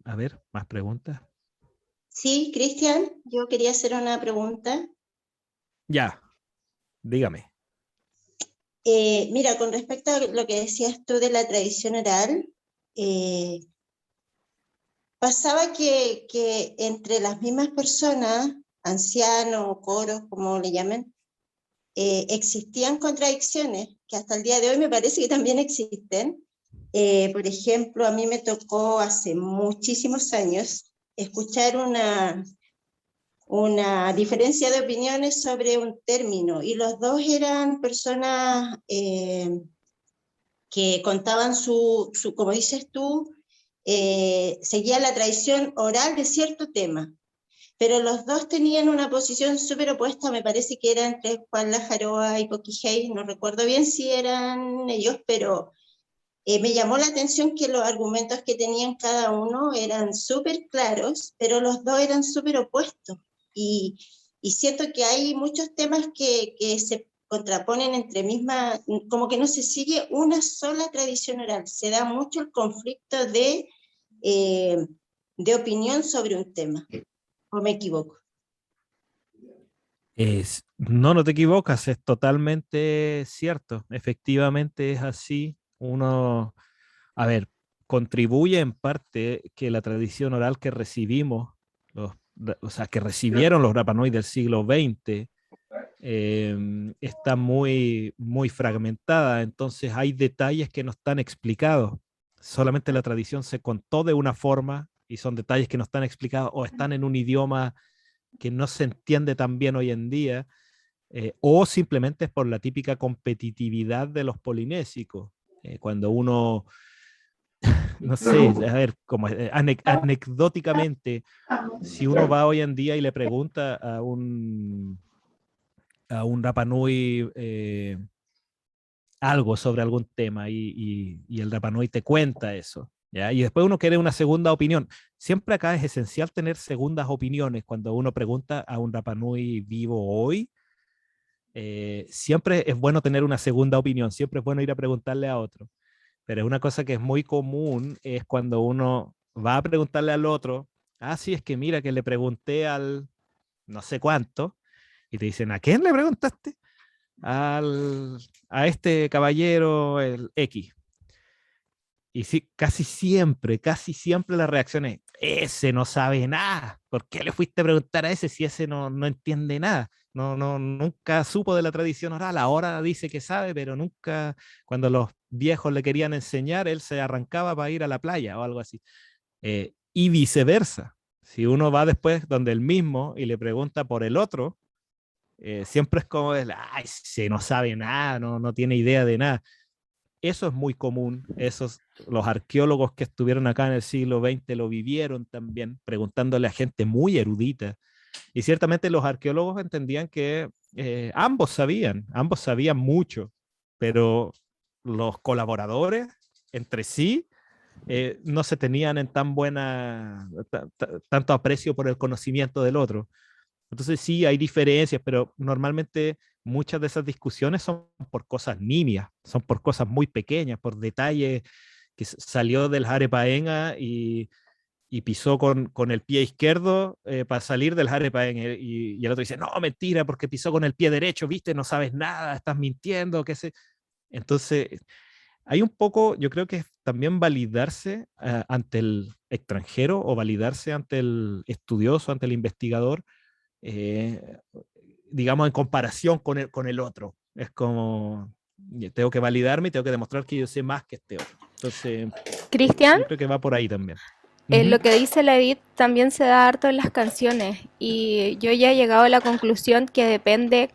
A ver, más preguntas. Sí, Cristian, yo quería hacer una pregunta. Ya, dígame. Mira, con respecto a lo que decías tú de la tradición oral, pasaba que entre las mismas personas, ancianos, coros, como le llamen, existían contradicciones, que hasta el día de hoy me parece que también existen. Por ejemplo, a mí me tocó hace muchísimos años escuchar una diferencia de opiniones sobre un término, y los dos eran personas que contaban como dices tú, seguía la tradición oral de cierto tema, pero los dos tenían una posición súper opuesta. Me parece que eran entre Juan Lajaroa y Coquijay, no recuerdo bien si eran ellos, pero me llamó la atención que los argumentos que tenían cada uno eran súper claros, pero los dos eran súper opuestos. Y, y siento que hay muchos temas que se contraponen entre mismas, como que no se sigue una sola tradición oral, se da mucho el conflicto de opinión sobre un tema, ¿o me equivoco? No, no te equivocas, es totalmente cierto. Efectivamente es así. Uno, a ver, contribuye en parte que la tradición oral que recibimos, o sea, que recibieron los Rapa Nui del siglo XX, está muy fragmentada, entonces hay detalles que no están explicados. Solamente la tradición se contó de una forma y son detalles que no están explicados o están en un idioma que no se entiende tan bien hoy en día, o simplemente es por la típica competitividad de los polinésicos. Cuando uno, no sé, a ver, como anecdóticamente, si uno va hoy en día y le pregunta a un Rapa Nui algo sobre algún tema y el Rapa Nui te cuenta eso, ¿ya? Y después uno quiere una segunda opinión. Siempre acá es esencial tener segundas opiniones cuando uno pregunta a un Rapa Nui vivo hoy. Siempre es bueno tener una segunda opinión, siempre es bueno ir a preguntarle a otro. Pero es una cosa que es muy común, es cuando uno va a preguntarle al otro, ah, sí, es que mira que le pregunté al no sé cuánto, y te dicen, ¿a quién le preguntaste? A este caballero, el X. Y sí, casi siempre la reacción es, ese no sabe nada. ¿Por qué le fuiste a preguntar a ese si ese no entiende nada? Nunca supo de la tradición oral. Ahora dice que sabe, pero nunca, cuando los viejos le querían enseñar, él se arrancaba para ir a la playa o algo así. Y viceversa. Si uno va después donde el mismo y le pregunta por el otro, siempre es como, ay, se no sabe nada, no tiene idea de nada. Eso es muy común, los arqueólogos que estuvieron acá en el siglo XX lo vivieron también, preguntándole a gente muy erudita. Y ciertamente los arqueólogos entendían que ambos sabían mucho, pero los colaboradores entre sí no se tenían en tan tanto aprecio por el conocimiento del otro. Entonces sí, hay diferencias, pero normalmente muchas de esas discusiones son por cosas nimias, son por cosas muy pequeñas, por detalles que salió del Jarepaenga y pisó con el pie izquierdo para salir del Jarepaenga y el otro dice, no, mentira, porque pisó con el pie derecho, viste, no sabes nada, estás mintiendo, qué sé. Entonces, hay un poco, yo creo que es también validarse ante el extranjero o validarse ante el estudioso, ante el investigador, eh, digamos, en comparación con el otro. Es como, tengo que validarme y tengo que demostrar que yo sé más que este otro. Entonces, Cristian, yo creo que va por ahí también. Ujú. lo que dice la Edith también se da harto en las canciones y yo ya he llegado a la conclusión que depende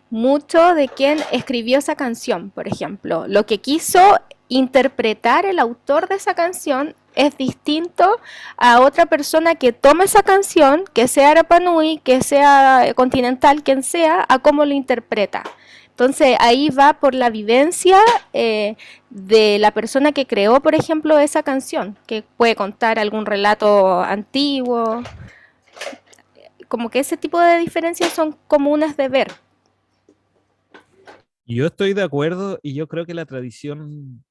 mucho de quién escribió esa canción, por ejemplo. Lo que quiso interpretar el autor de esa canción es distinto a otra persona que tome esa canción, que sea Rapa Nui, que sea Continental, quien sea, a cómo lo interpreta. Entonces ahí va por la vivencia de la persona que creó, por ejemplo, esa canción, que puede contar algún relato antiguo, como que ese tipo de diferencias son comunes de ver. Yo estoy de acuerdo y yo creo que la tradición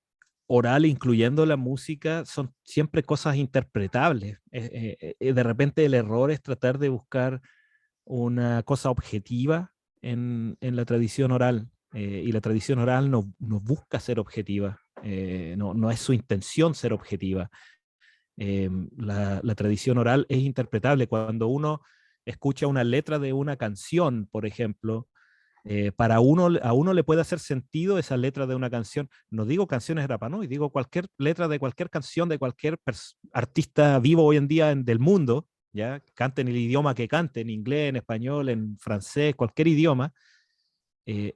oral, incluyendo la música, son siempre cosas interpretables. De repente el error es tratar de buscar una cosa objetiva en la tradición oral. Y la tradición oral no busca ser objetiva, no es su intención ser objetiva. La tradición oral es interpretable. Cuando uno escucha una letra de una canción, por ejemplo, a uno le puede hacer sentido esa letra de una canción. No digo canciones de Rapa Nui, digo cualquier letra de cualquier canción de cualquier artista vivo hoy en día del mundo, ya canten el idioma que canten, en inglés, en español, en francés, cualquier idioma.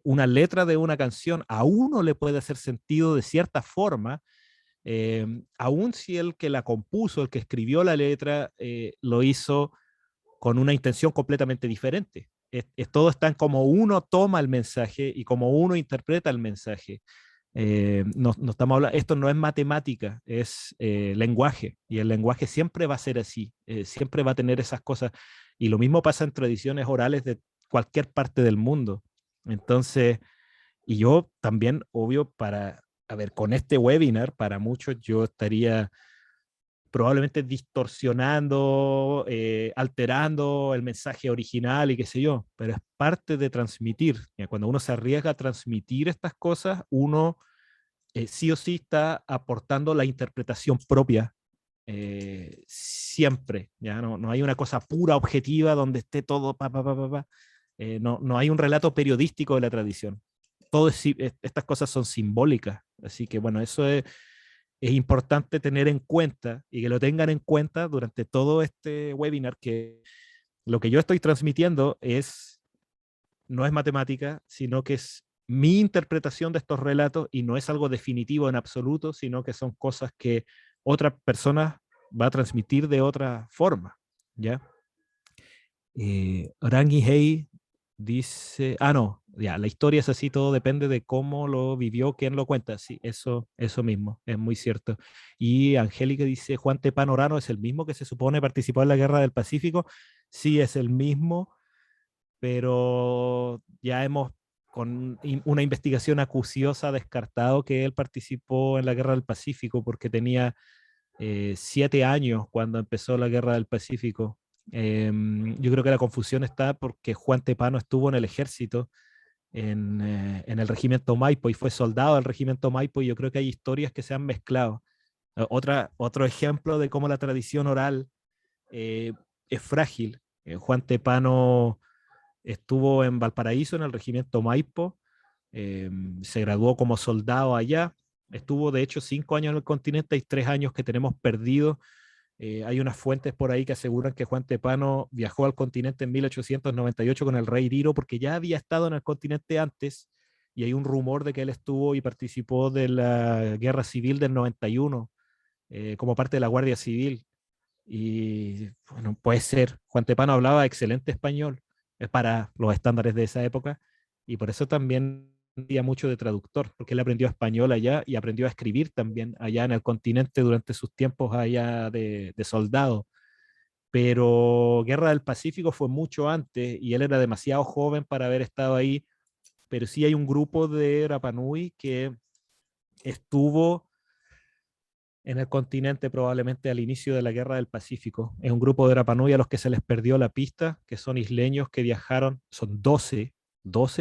Una letra de una canción a uno le puede hacer sentido de cierta forma, aun si el que la compuso, el que escribió la letra, lo hizo con una intención completamente diferente. Todo está en cómo uno toma el mensaje y cómo uno interpreta el mensaje. No estamos hablando, esto no es matemática, es lenguaje, y el lenguaje siempre va a ser así, siempre va a tener esas cosas, y lo mismo pasa en tradiciones orales de cualquier parte del mundo. Entonces, y yo también, obvio, a ver, con este webinar, para muchos yo estaría probablemente distorsionando, alterando el mensaje original y qué sé yo, pero es parte de transmitir. Cuando uno se arriesga a transmitir estas cosas, uno sí o sí está aportando la interpretación propia. Siempre, ¿ya? No hay una cosa pura, objetiva, donde esté todo pa. No hay un relato periodístico de la tradición. Estas cosas son simbólicas, así que bueno, eso es importante tener en cuenta y que lo tengan en cuenta durante todo este webinar, que lo que yo estoy transmitiendo no es matemática, sino que es mi interpretación de estos relatos y no es algo definitivo en absoluto, sino que son cosas que otra persona va a transmitir de otra forma, ¿ya? Rangi Hei dice, no, ya, la historia es así, todo depende de cómo lo vivió, quién lo cuenta. Sí, eso mismo, es muy cierto. Y Angélica dice, Juan Tepán Orano es el mismo que se supone participó en la Guerra del Pacífico. Sí, es el mismo, pero ya hemos, con una investigación acuciosa, descartado que él participó en la Guerra del Pacífico porque tenía 7 años cuando empezó la Guerra del Pacífico. Yo creo que la confusión está porque Juan Tepano estuvo en el ejército, en el regimiento Maipo, y fue soldado del regimiento Maipo, y yo creo que hay historias que se han mezclado. Otro ejemplo de cómo la tradición oral es frágil. Juan Tepano estuvo en Valparaíso, en el regimiento Maipo, se graduó como soldado allá, estuvo de hecho 5 años en el continente y 3 años que tenemos perdidos Hay unas fuentes por ahí que aseguran que Juan Tepano viajó al continente en 1898 con el rey Diro, porque ya había estado en el continente antes, y hay un rumor de que él estuvo y participó de la guerra civil del 91 como parte de la Guardia Civil. Y bueno, puede ser. Juan Tepano hablaba excelente español para los estándares de esa época, y por eso también había mucho de traductor, porque él aprendió español allá y aprendió a escribir también allá en el continente durante sus tiempos allá de soldado. Pero Guerra del Pacífico fue mucho antes y él era demasiado joven para haber estado ahí, pero sí hay un grupo de Rapa Nui que estuvo en el continente probablemente al inicio de la Guerra del Pacífico. Es un grupo de Rapa Nui a los que se les perdió la pista, que son isleños que viajaron, son 12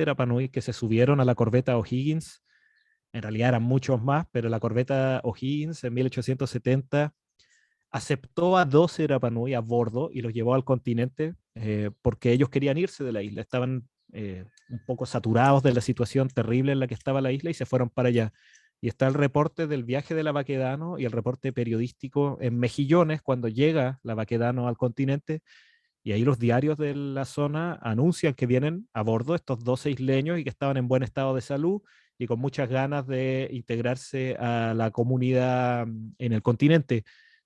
Rapa Nui que se subieron a la corbeta O'Higgins. En realidad eran muchos más, pero la corbeta O'Higgins en 1870 aceptó a 12 Rapa Nui a bordo y los llevó al continente porque ellos querían irse de la isla. Estaban un poco saturados de la situación terrible en la que estaba la isla y se fueron para allá. Y está el reporte del viaje de la Baquedano y el reporte periodístico en Mejillones cuando llega la Baquedano al continente. Y ahí los diarios de la zona anuncian que vienen a bordo estos 12 isleños y que estaban en buen estado de salud y con muchas ganas de integrarse a la comunidad en el continente.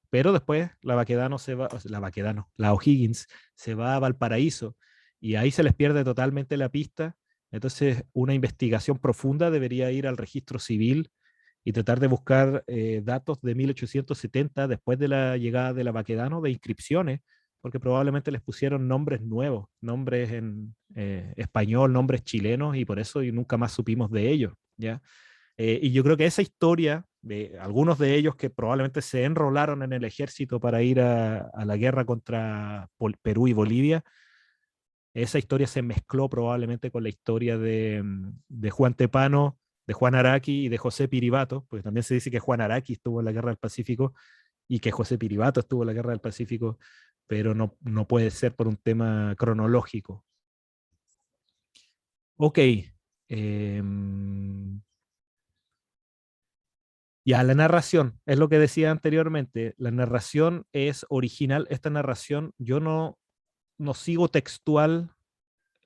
Pero después la Baquedano se va, o sea, la Baquedano, la O'Higgins se va a Valparaíso y ahí se les pierde totalmente la pista. Entonces, una investigación profunda debería ir al registro civil y tratar de buscar datos de 1870, después de la llegada de la Baquedano, de inscripciones, porque probablemente les pusieron nombres nuevos, nombres en español, nombres chilenos, y por eso y nunca más supimos de ellos, ¿ya? Y yo creo que esa historia de algunos de ellos que probablemente se enrolaron en el ejército para ir a la guerra contra Perú y Bolivia, esa historia se mezcló probablemente con la historia de Juan Tepano, de Juan Araki y de José Piribato, porque también se dice que Juan Araki estuvo en la Guerra del Pacífico y que José Piribato estuvo en la Guerra del Pacífico, pero no puede ser por un tema cronológico. Ok. Ya, la narración, es lo que decía anteriormente, la narración es original, esta narración yo no sigo textual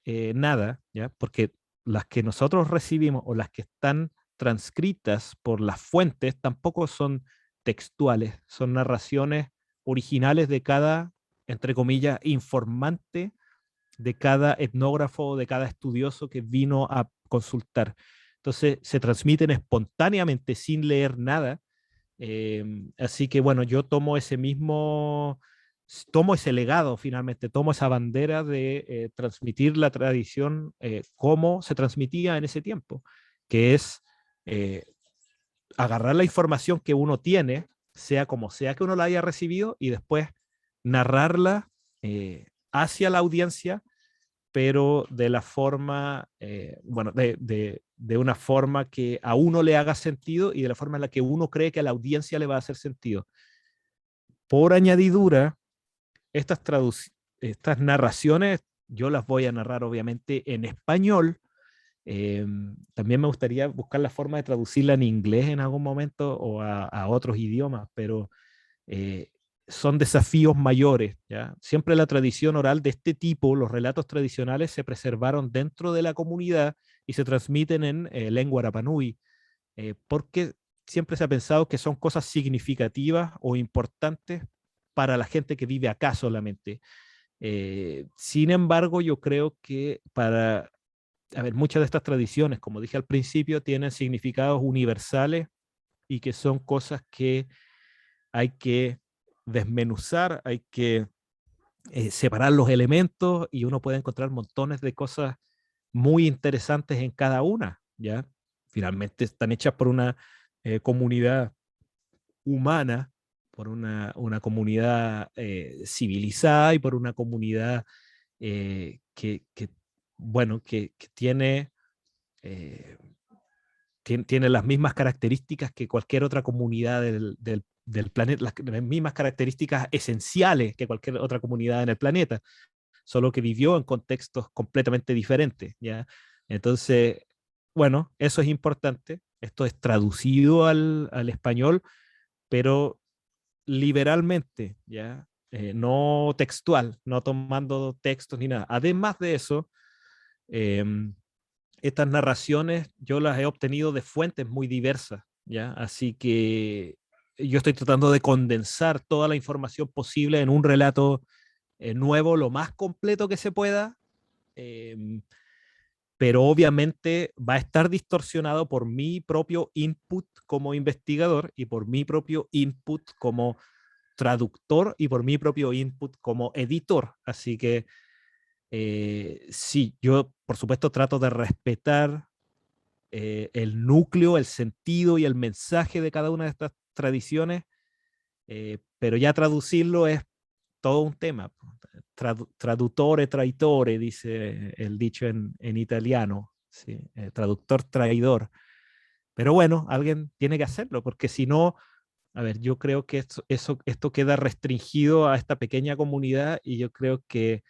nada, ¿ya? Porque las que nosotros recibimos o las que están transcritas por las fuentes tampoco son textuales, son narraciones originales de cada, entre comillas, informante, de cada etnógrafo, de cada estudioso que vino a consultar. Entonces se transmiten espontáneamente sin leer nada. Así que bueno, yo tomo ese legado finalmente, tomo esa bandera de transmitir la tradición como se transmitía en ese tiempo, que es eh, agarrar la información que uno tiene, sea como sea que uno la haya recibido, y después narrarla hacia la audiencia, pero de la forma, bueno, de una forma que a uno le haga sentido y de la forma en la que uno cree que a la audiencia le va a hacer sentido. Por añadidura, estas narraciones yo las voy a narrar obviamente en español. También me gustaría buscar la forma de traducirla en inglés en algún momento o a otros idiomas, pero eh, son desafíos mayores, ¿ya? Siempre la tradición oral de este tipo, los relatos tradicionales se preservaron dentro de la comunidad y se transmiten en lengua Rapa Nui, porque siempre se ha pensado que son cosas significativas o importantes para la gente que vive acá solamente. Sin embargo, yo creo que a ver, muchas de estas tradiciones, como dije al principio, tienen significados universales y que son cosas que hay que desmenuzar, hay que separar los elementos y uno puede encontrar montones de cosas muy interesantes en cada una, ¿ya? Finalmente están hechas por una comunidad humana, por una comunidad civilizada y por una comunidad bueno, que tiene, eh, tiene las mismas características que cualquier otra comunidad del planeta, las mismas características esenciales que cualquier otra comunidad en el planeta, solo que vivió en contextos completamente diferentes, ¿ya? Entonces, bueno, eso es importante. Esto es traducido al español, pero liberalmente, ¿ya? No textual, no tomando textos ni nada. Además de eso, estas narraciones yo las he obtenido de fuentes muy diversas, ¿ya? Así que yo estoy tratando de condensar toda la información posible en un relato nuevo, lo más completo que se pueda, eh, pero obviamente va a estar distorsionado por mi propio input como investigador y por mi propio input como traductor y por mi propio input como editor. Así que sí, yo por supuesto trato de respetar el núcleo, el sentido y el mensaje de cada una de estas tradiciones, pero ya traducirlo es todo un tema. Traduttore, traitore, dice el dicho en italiano, ¿sí? Traductor, traidor. Pero bueno, alguien tiene que hacerlo, porque si no, a ver, yo creo que esto queda restringido a esta pequeña comunidad y yo creo que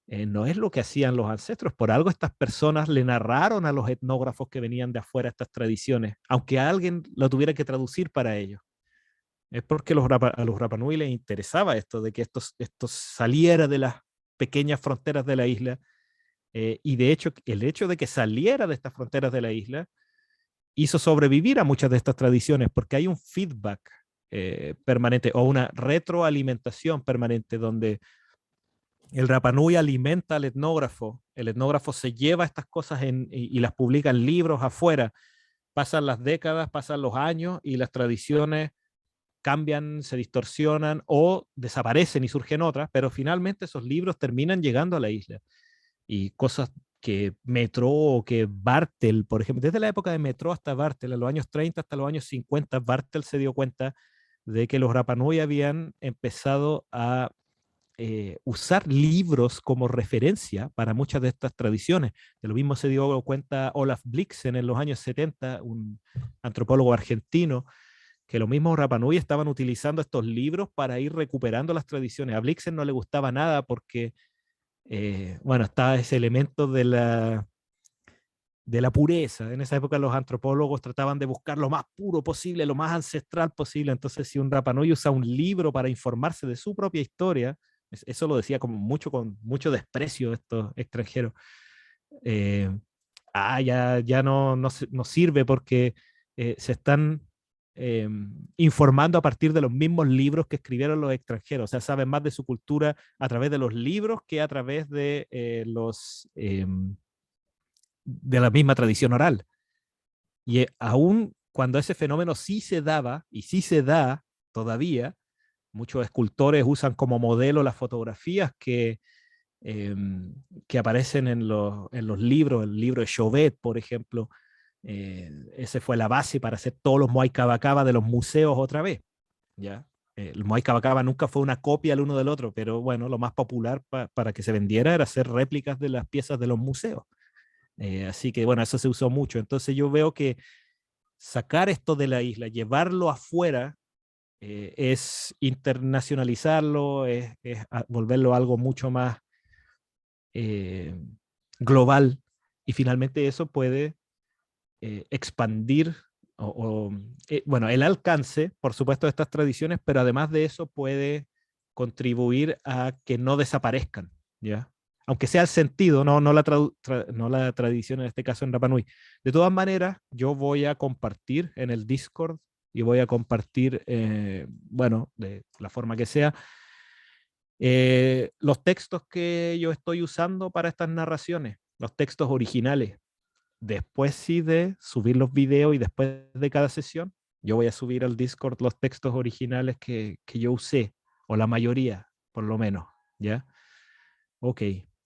no es lo que hacían los ancestros. Por algo estas personas le narraron a los etnógrafos que venían de afuera estas tradiciones, aunque alguien lo tuviera que traducir para ellos. Es porque a los Rapanui les interesaba esto, de que esto saliera de las pequeñas fronteras de la isla. Y de hecho, el hecho de que saliera de estas fronteras de la isla hizo sobrevivir a muchas de estas tradiciones, porque hay un feedback permanente o una retroalimentación permanente donde el Rapanui alimenta al etnógrafo, el etnógrafo se lleva estas cosas y las publica en libros afuera, pasan las décadas, pasan los años y las tradiciones cambian, se distorsionan o desaparecen y surgen otras, pero finalmente esos libros terminan llegando a la isla. Y cosas que Metro o que Bartel, por ejemplo, desde la época de Metro hasta Bartel, en los años 30 hasta los años 50, Bartel se dio cuenta de que los Rapanui habían empezado a usar libros como referencia para muchas de estas tradiciones. De lo mismo se dio cuenta Olaf Blixen en los años 70, un antropólogo argentino, que los mismos Rapanui estaban utilizando estos libros para ir recuperando las tradiciones. A Blixen no le gustaba nada porque, bueno, estaba ese elemento de la pureza. En esa época los antropólogos trataban de buscar lo más puro posible, lo más ancestral posible. Entonces, si un Rapanui usa un libro para informarse de su propia historia, eso lo decía con mucho desprecio estos extranjeros, eh, ya no sirve porque se están informando a partir de los mismos libros que escribieron los extranjeros. O sea, saben más de su cultura a través de los libros que a través de de la misma tradición oral. Y aún cuando ese fenómeno sí se daba, y sí se da todavía, muchos escultores usan como modelo las fotografías eh, que aparecen en los libros, el libro de Chauvet, por ejemplo. Ese fue la base para hacer todos los Moai Cava Cava de los museos otra vez. ¿Ya? El Moai Cava Cava nunca fue una copia el uno del otro, pero bueno, lo más popular para que se vendiera era hacer réplicas de las piezas de los museos. Así que bueno, eso se usó mucho. Entonces yo veo que sacar esto de la isla, llevarlo afuera, es internacionalizarlo, es volverlo algo mucho más eh, global y finalmente eso puede expandir bueno, el alcance, por supuesto, de estas tradiciones, pero además de eso puede contribuir a que no desaparezcan, ¿ya? Aunque sea el sentido, no la tradición en este caso en Rapa Nui. De todas maneras, yo voy a compartir en el Discord y voy a compartir, bueno, de la forma que sea, los textos que yo estoy usando para estas narraciones, los textos originales. Después sí de subir los videos y después de cada sesión, yo voy a subir al Discord los textos originales que yo usé, o la mayoría, por lo menos, ¿ya? Ok.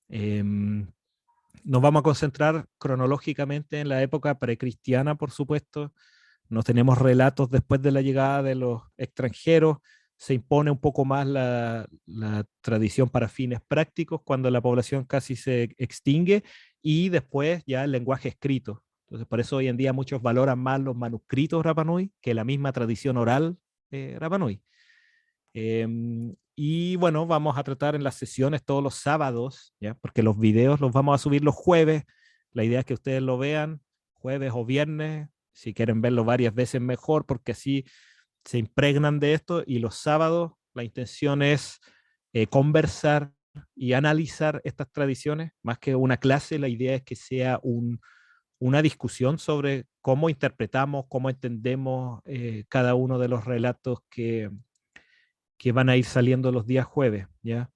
Nos vamos a concentrar cronológicamente en la época precristiana, por supuesto. No tenemos relatos después de la llegada de los extranjeros. Se impone un poco más la tradición para fines prácticos cuando la población casi se extingue y después ya el lenguaje escrito. Entonces, por eso hoy en día muchos valoran más los manuscritos Rapa Nui que la misma tradición oral Rapa Nui. Y bueno, vamos a tratar en las sesiones todos los sábados, ¿ya? Porque los videos los vamos a subir los jueves. La idea es que ustedes lo vean jueves o viernes. Si quieren verlo varias veces mejor, porque así se impregnan de esto, y los sábados la intención es conversar y analizar estas tradiciones. Más que una clase, la idea es que sea una discusión sobre cómo interpretamos, cómo entendemos cada uno de los relatos que van a ir saliendo los días jueves, ¿ya?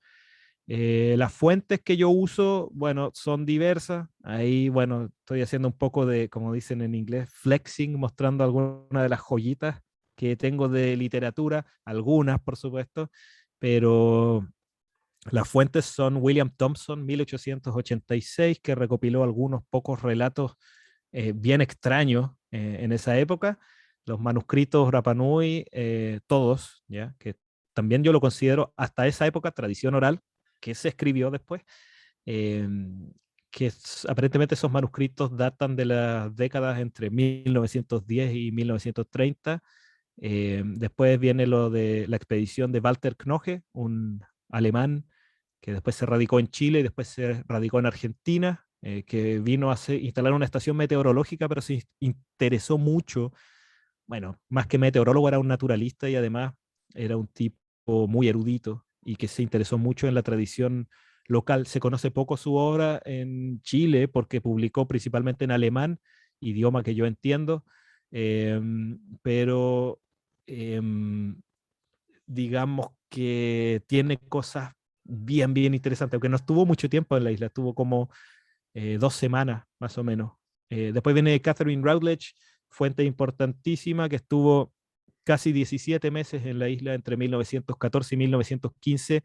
Las fuentes que yo uso, bueno, son diversas. Ahí, bueno, estoy haciendo un poco de, como dicen en inglés, flexing, mostrando algunas de las joyitas que tengo de literatura, algunas, por supuesto, pero las fuentes son William Thompson, 1886, que recopiló algunos pocos relatos bien extraños en esa época. Los manuscritos Rapa Nui, todos, ¿ya? Que también yo lo considero hasta esa época tradición oral, que se escribió después, eh, aparentemente esos manuscritos datan de las décadas entre 1910 y 1930. Después viene lo de la expedición de Walter Knoche, un alemán que después se radicó en Chile y después se radicó en Argentina, que vino a instalar una estación meteorológica, pero se interesó mucho, bueno, más que meteorólogo era un naturalista y además era un tipo muy erudito y que se interesó mucho en la tradición local. Se conoce poco su obra en Chile porque publicó principalmente en alemán, idioma que yo entiendo, pero digamos que tiene cosas bien, bien interesantes, aunque no estuvo mucho tiempo en la isla, estuvo como 2 semanas más o menos. Después viene Catherine Routledge, fuente importantísima, que estuvo casi 17 meses en la isla entre 1914 y 1915.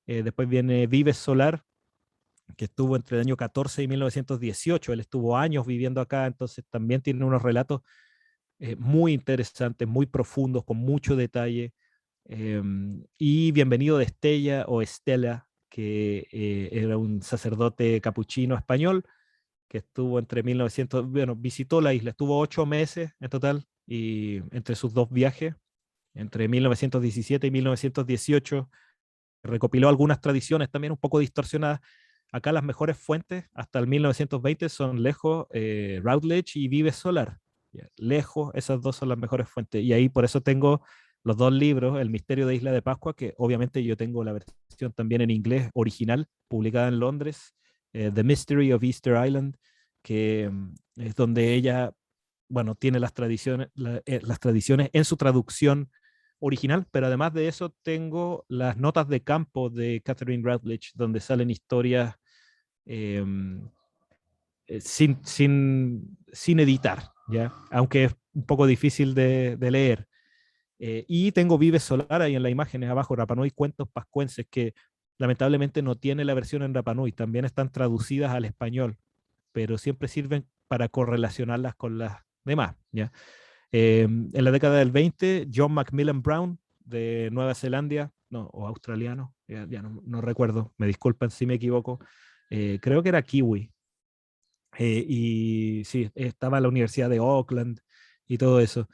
Después viene Vives Solar, que estuvo entre el año 14 y 1918. Él estuvo años viviendo acá, entonces también tiene unos relatos muy interesantes, muy profundos, con mucho detalle. Y Bienvenido de Estella o Estela, que era un sacerdote capuchino español que estuvo entre 1900, bueno, visitó la isla, estuvo 8 meses en total, y entre sus dos viajes, entre 1917 y 1918, recopiló algunas tradiciones también un poco distorsionadas. Acá las mejores fuentes hasta el 1920 son lejos Routledge y Vives Solar. Lejos, esas dos son las mejores fuentes. Y ahí por eso tengo los dos libros, El misterio de Isla de Pascua, que obviamente yo tengo la versión también en inglés original, publicada en Londres, The Mystery of Easter Island, que es donde ella, bueno, tiene las tradiciones en su traducción original, pero además de eso tengo las notas de campo de Catherine Routledge, donde salen historias eh, sin editar, ¿ya? Aunque es un poco difícil de leer. Y tengo Vive Solar ahí en las imágenes abajo, Rapa Nui Cuentos Pascuenses, que lamentablemente no tiene la versión en Rapa Nui, también están traducidas al español, pero siempre sirven para correlacionarlas con las demás, ¿ya? En la década del 20, John Macmillan Brown, de Nueva Zelanda, no, o australiano, ya no recuerdo, me disculpan si me equivoco, creo que era kiwi, y sí, estaba en la Universidad de Auckland y todo eso.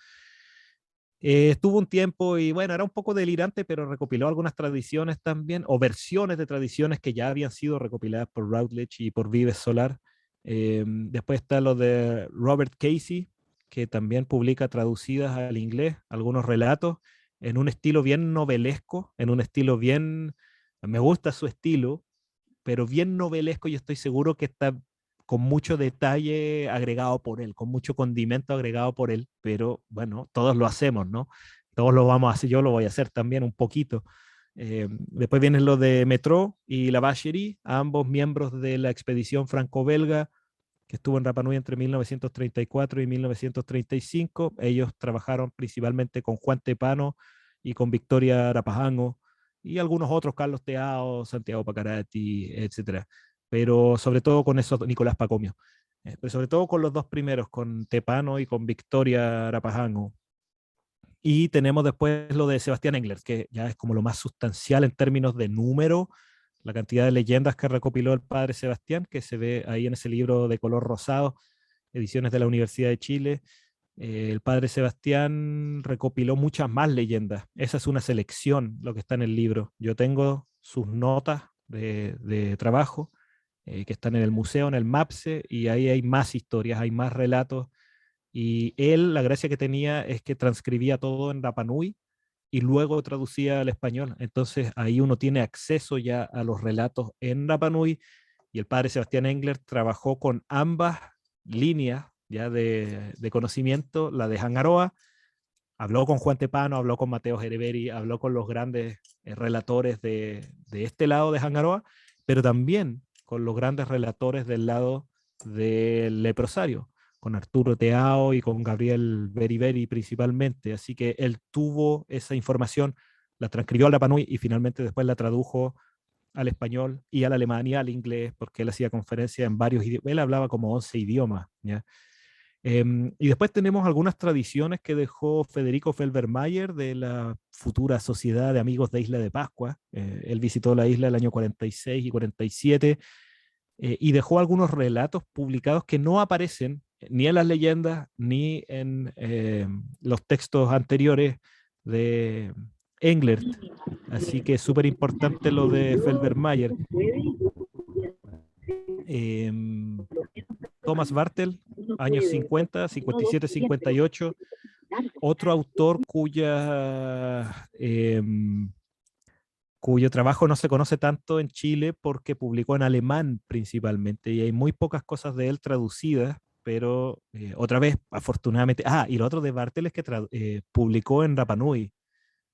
Estuvo un tiempo y bueno, era un poco delirante, pero recopiló algunas tradiciones también, o versiones de tradiciones que ya habían sido recopiladas por Routledge y por Vives Solar. Después está lo de Robert Casey, que también publica traducidas al inglés algunos relatos en un estilo bien novelesco, en un estilo bien, me gusta su estilo, pero bien novelesco, y estoy seguro que está con mucho detalle agregado por él, con mucho condimento agregado por él, pero bueno, todos lo hacemos, ¿no? Todos lo vamos a hacer, yo lo voy a hacer también un poquito. Después vienen los de Metro y la Vacherie, ambos miembros de la expedición franco-belga que estuvo en Rapa Nui entre 1934 y 1935. Ellos trabajaron principalmente con Juan Tepano y con Victoria Rapajango y algunos otros, Carlos Teao, Santiago Pacarati, etcétera. Pero sobre todo con eso, Nicolás Pacomio. Pero sobre todo con los dos primeros, con Tepano y con Victoria Rapajango. Y tenemos después lo de Sebastián Engler, que ya es como lo más sustancial en términos de número, la cantidad de leyendas que recopiló el padre Sebastián, que se ve ahí en ese libro de color rosado, ediciones de la Universidad de Chile. El padre Sebastián recopiló muchas más leyendas. Esa es una selección, lo que está en el libro. Yo tengo sus notas de trabajo que están en el museo, en el MAPSE, y ahí hay más historias, hay más relatos Y él, la gracia que tenía es que transcribía todo en Rapa Nui y luego traducía al español. Entonces ahí uno tiene acceso ya a los relatos en Rapa Nui, y el padre Sebastián Engler trabajó con ambas líneas ya de conocimiento, la de Hangaroa, habló con Juan Tepano, habló con Mateo Gereveri, habló con los grandes relatores de este lado de Hangaroa, pero también con los grandes relatores del lado del leprosario, con Arturo Teao y con Gabriel Beriberi principalmente. Así que él tuvo esa información, la transcribió al Rapanui y finalmente después la tradujo al español y al alemán y al inglés, porque él hacía conferencias en varios idiomas. Él hablaba como 11 idiomas, ¿ya? Y después tenemos algunas tradiciones que dejó Federico Felbermayer de la futura Sociedad de Amigos de Isla de Pascua. Él visitó la isla el año 46 y 47, y dejó algunos relatos publicados que no aparecen ni en las leyendas ni en los textos anteriores de Englert. Así que es súper importante lo de Felbermayer. Thomas Bartel, años 50, 57, 58. Otro autor cuyo trabajo no se conoce tanto en Chile porque publicó en alemán principalmente, y hay muy pocas cosas de él traducidas, pero otra vez, afortunadamente. Y lo otro de Bartel es que publicó en Rapa Nui,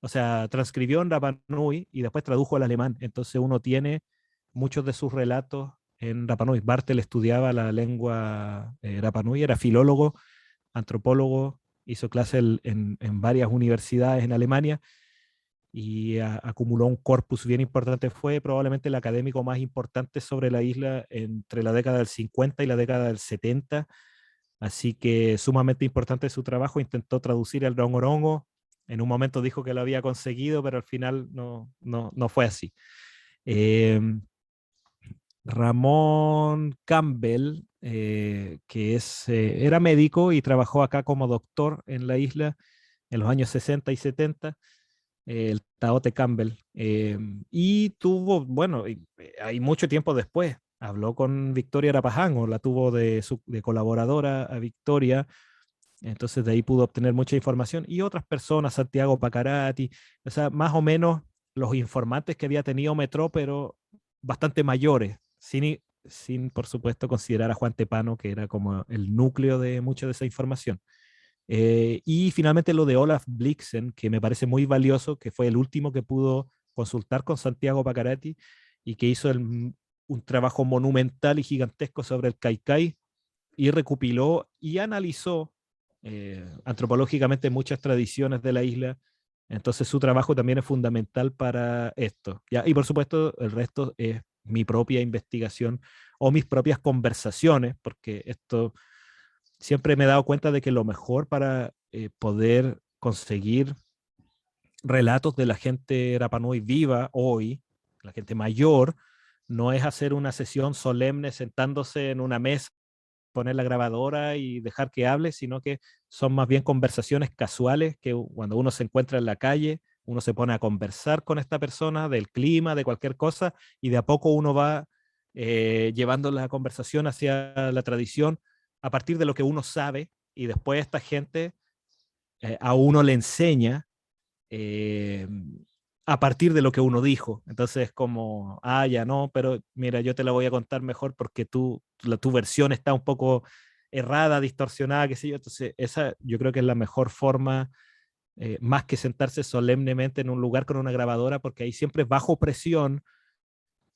o sea, transcribió en Rapa Nui y después tradujo al alemán. Entonces uno tiene muchos de sus relatos en Rapa Nui. Bartel estudiaba la lengua Rapa Nui, era filólogo, antropólogo, hizo clases en varias universidades en Alemania y acumuló un corpus bien importante. Fue probablemente el académico más importante sobre la isla entre la década del 50 y la década del 70. Así que sumamente importante su trabajo. Intentó traducir el Rongorongo. En un momento dijo que lo había conseguido, pero al final no fue así. Ramón Campbell, era médico y trabajó acá como doctor en la isla en los años 60 y 70, el Taote Campbell, y tuvo, bueno, hay mucho tiempo después, habló con Victoria Arapajango, la tuvo de colaboradora a Victoria. Entonces de ahí pudo obtener mucha información, y otras personas, Santiago Pacarati, o sea, más o menos los informantes que había tenido Metro, pero bastante mayores, sin por supuesto considerar a Juan Tepano, que era como el núcleo de mucha de esa información. Y finalmente lo de Olaf Blixen, que me parece muy valioso, que fue el último que pudo consultar con Santiago Pacarati y que hizo un trabajo monumental y gigantesco sobre el Kaikai, y recopiló y analizó antropológicamente muchas tradiciones de la isla. Entonces su trabajo también es fundamental para esto, ¿ya? Y por supuesto el resto es mi propia investigación o mis propias conversaciones, porque esto siempre me he dado cuenta de que lo mejor para poder conseguir relatos de la gente Rapa Nui viva hoy, la gente mayor, no es hacer una sesión solemne sentándose en una mesa, poner la grabadora y dejar que hable, sino que son más bien conversaciones casuales, que cuando uno se encuentra en la calle, uno se pone a conversar con esta persona del clima, de cualquier cosa, y de a poco uno va llevando la conversación hacia la tradición a partir de lo que uno sabe, y después esta gente a uno le enseña eh, a partir de lo que uno dijo. Entonces, como, ya no, pero mira, yo te la voy a contar mejor porque tu versión está un poco errada, distorsionada, qué sé yo. Entonces, esa yo creo que es la mejor forma, más que sentarse solemnemente en un lugar con una grabadora, porque ahí siempre bajo presión,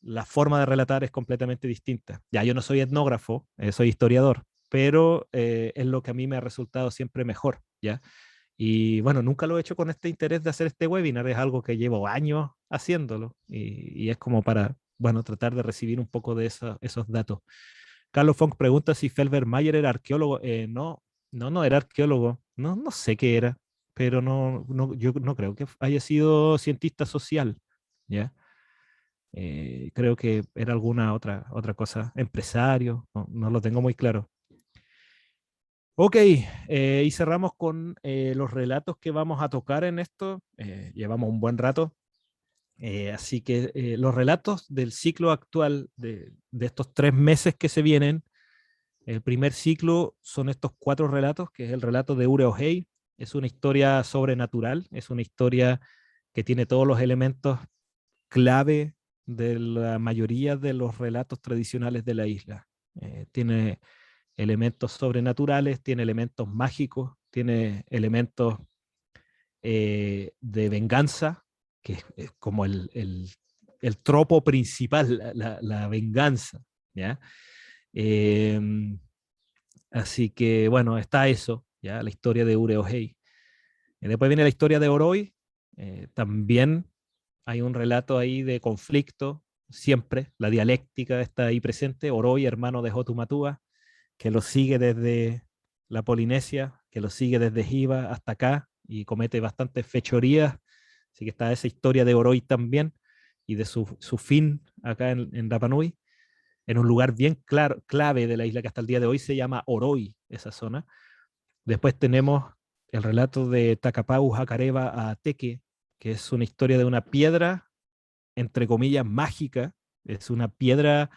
la forma de relatar es completamente distinta. Ya, yo no soy etnógrafo, soy historiador, pero es lo que a mí me ha resultado siempre mejor, ¿ya? Y bueno, nunca lo he hecho con este interés de hacer este webinar, es algo que llevo años haciéndolo, y es como para, bueno, tratar de recibir un poco de esos datos. Carlos Funk pregunta si Felbermayer era arqueólogo. No era arqueólogo, no sé qué era, pero yo no creo que haya sido cientista social, ¿ya? Creo que era alguna otra cosa, empresario, no lo tengo muy claro. Ok, y cerramos con los relatos que vamos a tocar en esto. Llevamos un buen rato, así que los relatos del ciclo actual de estos 3 meses que se vienen El primer ciclo son estos 4 relatos, que es el relato de Ure-Ohei. Es una historia sobrenatural, es una historia que tiene todos los elementos clave de la mayoría de los relatos tradicionales de la isla. Tiene elementos sobrenaturales, tiene elementos mágicos, tiene elementos de venganza, que es como el tropo principal, la venganza, ¿ya? Eh, Así que, bueno, está eso, ¿ya? La historia de Ure-Ohei. Después viene la historia de Oroi. También hay un relato ahí de conflicto, siempre. La dialéctica está ahí presente. Oroi, hermano de Hotumatua, que lo sigue desde la Polinesia, que lo sigue desde Jiva hasta acá y comete bastantes fechorías. Así que está esa historia de Oroi también y de su fin acá en Rapa Nui, en un lugar bien clave de la isla que hasta el día de hoy se llama Oroi, esa zona. Después tenemos el relato de Takapau Hakareba a Teque, que es una historia de una piedra, entre comillas, mágica. Es una piedra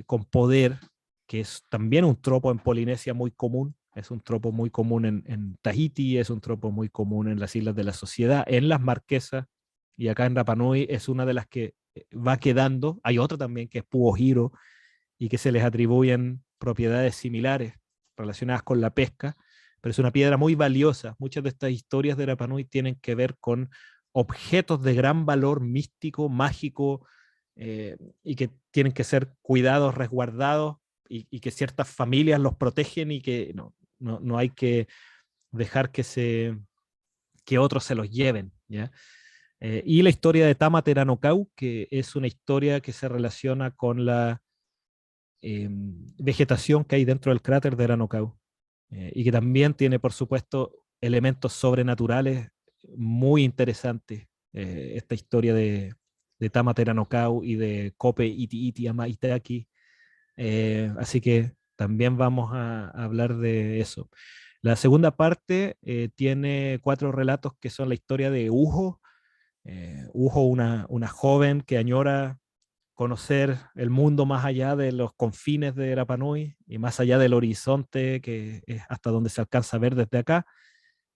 con poder, que es también un tropo en Polinesia muy común. Es un tropo muy común en Tahiti, es un tropo muy común en las Islas de la Sociedad, en las Marquesas, y acá en Rapa Nui es una de las que va quedando. Hay otra también que es Puohiro, y que se les atribuyen propiedades similares relacionadas con la pesca, pero es una piedra muy valiosa. Muchas de estas historias de Rapa Nui tienen que ver con objetos de gran valor místico, mágico, y que tienen que ser cuidados, resguardados, y que ciertas familias los protegen y que no hay que dejar que otros se los lleven, ¿ya? Y la historia de Tama Teranokau, que es una historia que se relaciona con la vegetación que hay dentro del cráter de Ranokau, y que también tiene, por supuesto, elementos sobrenaturales muy interesantes. Esta historia de Tama Teranokau y de Kope Iti Iti Ama Itaki. Así que también vamos a hablar de eso. La segunda parte tiene 4 relatos que son la historia de Ujo. Ujo, una joven que añora conocer el mundo más allá de los confines de Rapa Nui y más allá del horizonte que es hasta donde se alcanza a ver desde acá,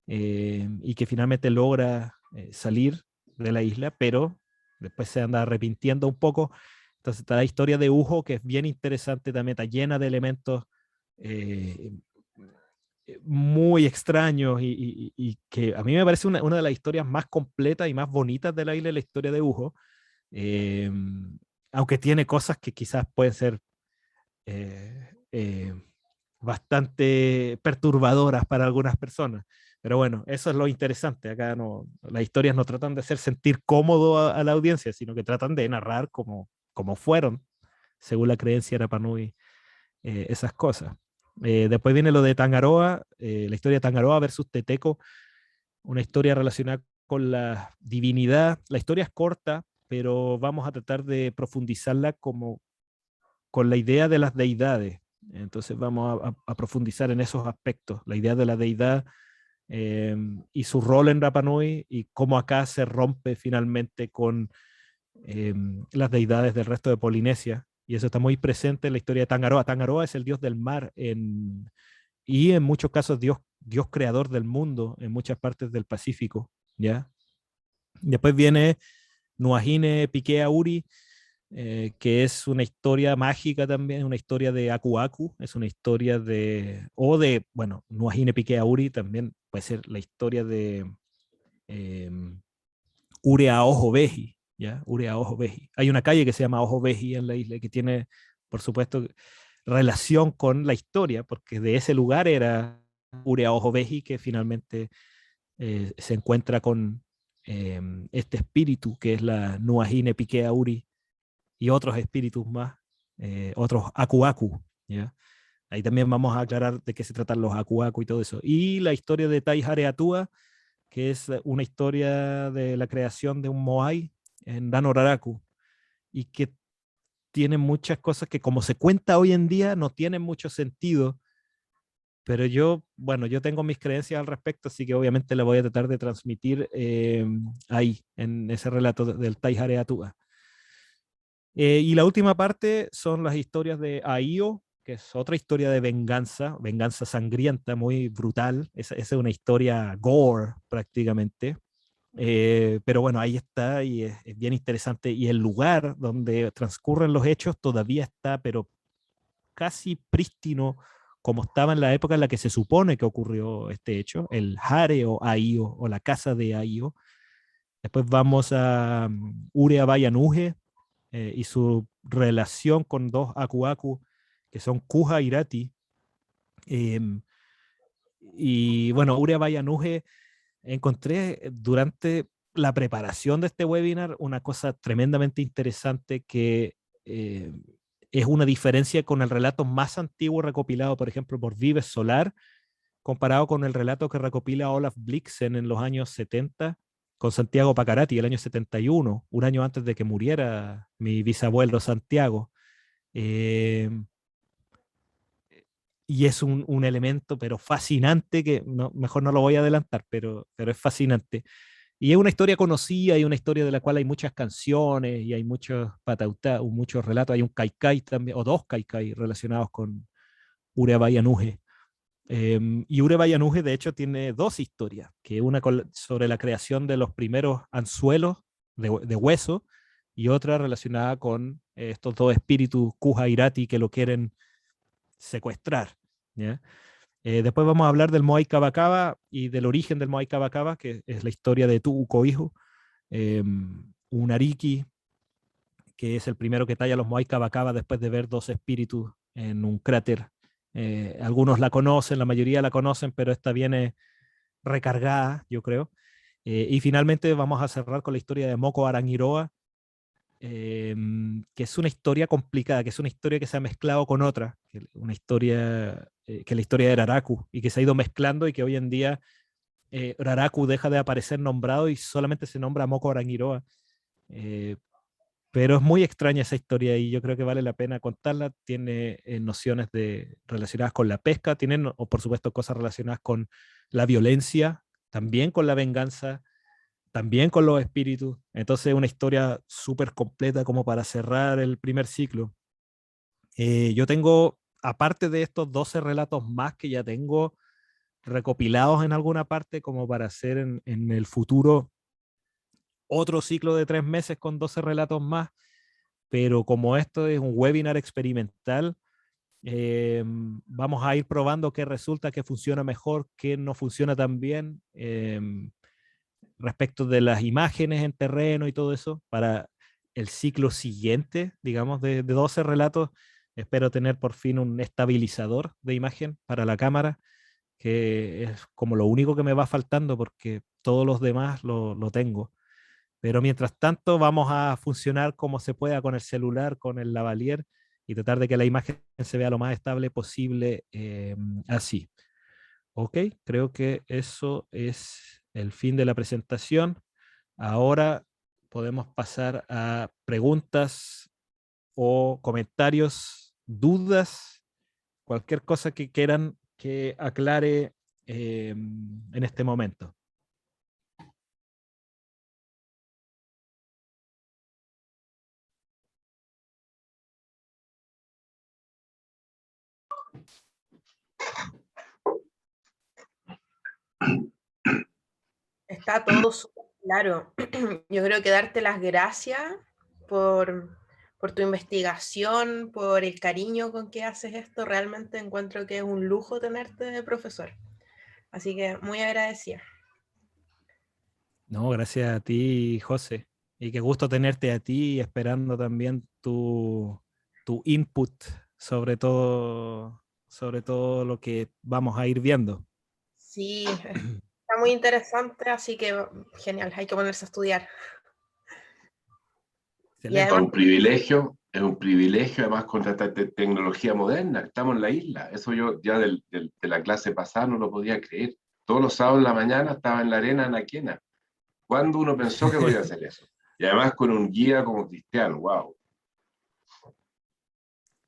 y que finalmente logra salir de la isla, pero después se anda arrepintiendo un poco. Entonces está la historia de Ujo, que es bien interesante también, está llena de elementos eh, muy extraños y que a mí me parece una de las historias más completas y más bonitas de la isla, la historia de Ujo. Eh, Aunque tiene cosas que quizás pueden ser eh, eh, bastante perturbadoras para algunas personas. Pero bueno, eso es lo interesante. Acá las historias no tratan de hacer sentir cómodo a la audiencia, sino que tratan de narrar como fueron, según la creencia de Rapa Nui, esas cosas. Después viene lo de Tangaroa, la historia de Tangaroa versus Teteco, una historia relacionada con la divinidad. La historia es corta, pero vamos a tratar de profundizarla como con la idea de las deidades. Entonces vamos a profundizar en esos aspectos, la idea de la deidad, y su rol en Rapa Nui y cómo acá se rompe finalmente con las deidades del resto de Polinesia. Y eso está muy presente en la historia de Tangaroa. Tangaroa es el dios del mar y en muchos casos Dios creador del mundo en muchas partes del Pacífico, ¿ya? Después viene Nuahine Piquea Uri, que es una historia mágica también, una historia de Aku Aku, es una historia bueno, Nuahine Piquea Uri también puede ser la historia de eh, Urea Ojo Veji, ¿ya? Urea Ojo Veji. Hay una calle que se llama Ojo Veji en la isla que tiene, por supuesto, relación con la historia, porque de ese lugar era Urea Ojo Veji que finalmente se encuentra con este espíritu que es la Nuahine Piquea Uri y otros espíritus más, otros Aku Aku, ¿ya? Ahí también vamos a aclarar de qué se tratan los Aku Aku y todo eso. Y la historia de Tai Hareatua, que es una historia de la creación de un Moai en Danoraraku, y que tiene muchas cosas que como se cuenta hoy en día no tienen mucho sentido, pero bueno, yo tengo mis creencias al respecto, así que obviamente la voy a tratar de transmitir ahí, en ese relato del Tai Hareatua. Y la última parte son las historias de Aio, que es otra historia de venganza, venganza sangrienta, muy brutal. Esa es una historia gore prácticamente. Pero bueno, ahí está y es bien interesante. Y el lugar donde transcurren los hechos todavía está, pero casi prístino, como estaba en la época en la que se supone que ocurrió este hecho, el Hare o Aio, o la casa de Aio. Después vamos a Urea Bayanuge y su relación con dos Aku Aku, que son Kuja y Irati. Y bueno, Urea Bayanuge, encontré durante la preparación de este webinar una cosa tremendamente interesante que eh, es una diferencia con el relato más antiguo recopilado, por ejemplo, por Vives Solar, comparado con el relato que recopila Olaf Blixen en los años 70 con Santiago Pacarati, el año 71, un año antes de que muriera mi bisabuelo Santiago. Eh, y es un elemento, pero fascinante, que no, mejor no lo voy a adelantar, pero es fascinante. Y es una historia conocida y una historia de la cual hay muchas canciones y hay muchos patautá, muchos relatos. Hay un kaikai también, o dos kaikai relacionados con Urebayanuge. Y Urebayanuge, de hecho, tiene dos historias, que una sobre la creación de los primeros anzuelos de hueso y otra relacionada con estos dos espíritus Kuja Irati que lo quieren secuestrar. ¿Ya? Después vamos a hablar del Moai Cabacaba y del origen del Moai Cabacaba, que es la historia de Tuuco Hijo, un Ariki, que es el primero que talla los Moai Cabacaba después de ver dos espíritus en un cráter. Algunos la conocen, la mayoría la conocen, pero esta viene recargada, yo creo. Y finalmente vamos a cerrar con la historia de Moko Arangiroa, que es una historia complicada, que es una historia que se ha mezclado con otra, una historia que es la historia de Raraku, y que se ha ido mezclando y que hoy en día Raraku deja de aparecer nombrado y solamente se nombra Moko Arangiroa. Pero es muy extraña esa historia y yo creo que vale la pena contarla. Tiene nociones relacionadas con la pesca, tiene, o por supuesto, cosas relacionadas con la violencia, también con la venganza, también con los espíritus. Entonces, una historia súper completa como para cerrar el primer ciclo. Yo tengo, aparte de estos 12 relatos más que ya tengo recopilados en alguna parte, como para hacer en el futuro otro ciclo de 3 meses con 12 relatos más, pero como esto es un webinar experimental, vamos a ir probando qué resulta, qué funciona mejor, qué no funciona tan bien. Respecto de las imágenes en terreno y todo eso, para el ciclo siguiente, digamos, de 12 relatos, espero tener por fin un estabilizador de imagen para la cámara, que es como lo único que me va faltando porque todos los demás lo tengo. Pero mientras tanto vamos a funcionar como se pueda con el celular, con el lavalier y tratar de que la imagen se vea lo más estable posible así. Ok, creo que eso es el fin de la presentación. Ahora podemos pasar a preguntas o comentarios, dudas, cualquier cosa que quieran que aclare en este momento. Está todo súper claro. Yo creo que darte las gracias por tu investigación, por el cariño con que haces esto. Realmente encuentro que es un lujo tenerte de profesor. Así que muy agradecida. No, gracias a ti, José. Y qué gusto tenerte a ti, esperando también tu input sobre todo lo que vamos a ir viendo. Sí, está muy interesante, así que genial, hay que ponerse a estudiar. Y Excelente. además, Es un privilegio además contratar tecnología moderna. Estamos en la isla. Eso yo ya de la clase pasada no lo podía creer. Todos los sábados en la mañana estaba en la arena en Aquena. ¿Cuándo uno pensó que podía hacer eso? Y además con un guía como Cristiano, wow.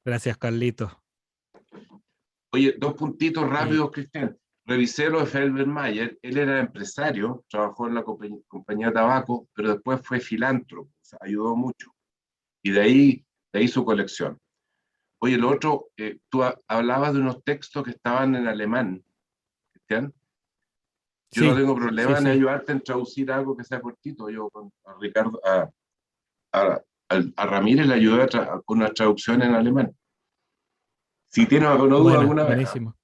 Gracias, Carlito. Oye, dos puntitos rápidos, Cristian. Revisé lo de Felbermayer. Él era empresario, trabajó en la compañía Tabaco, pero después fue filántropo, o sea, ayudó mucho. Y de ahí su colección. Oye, lo otro, tú hablabas de unos textos que estaban en alemán, Cristian. Yo no Sí, tengo sí, problema en sí. ayudarte en traducir algo que sea cortito. Yo a Ricardo, a Ramírez le ayudé con una traducción en alemán. Si tienes alguna duda Buena, alguna vez, ¿eh? buenísimo.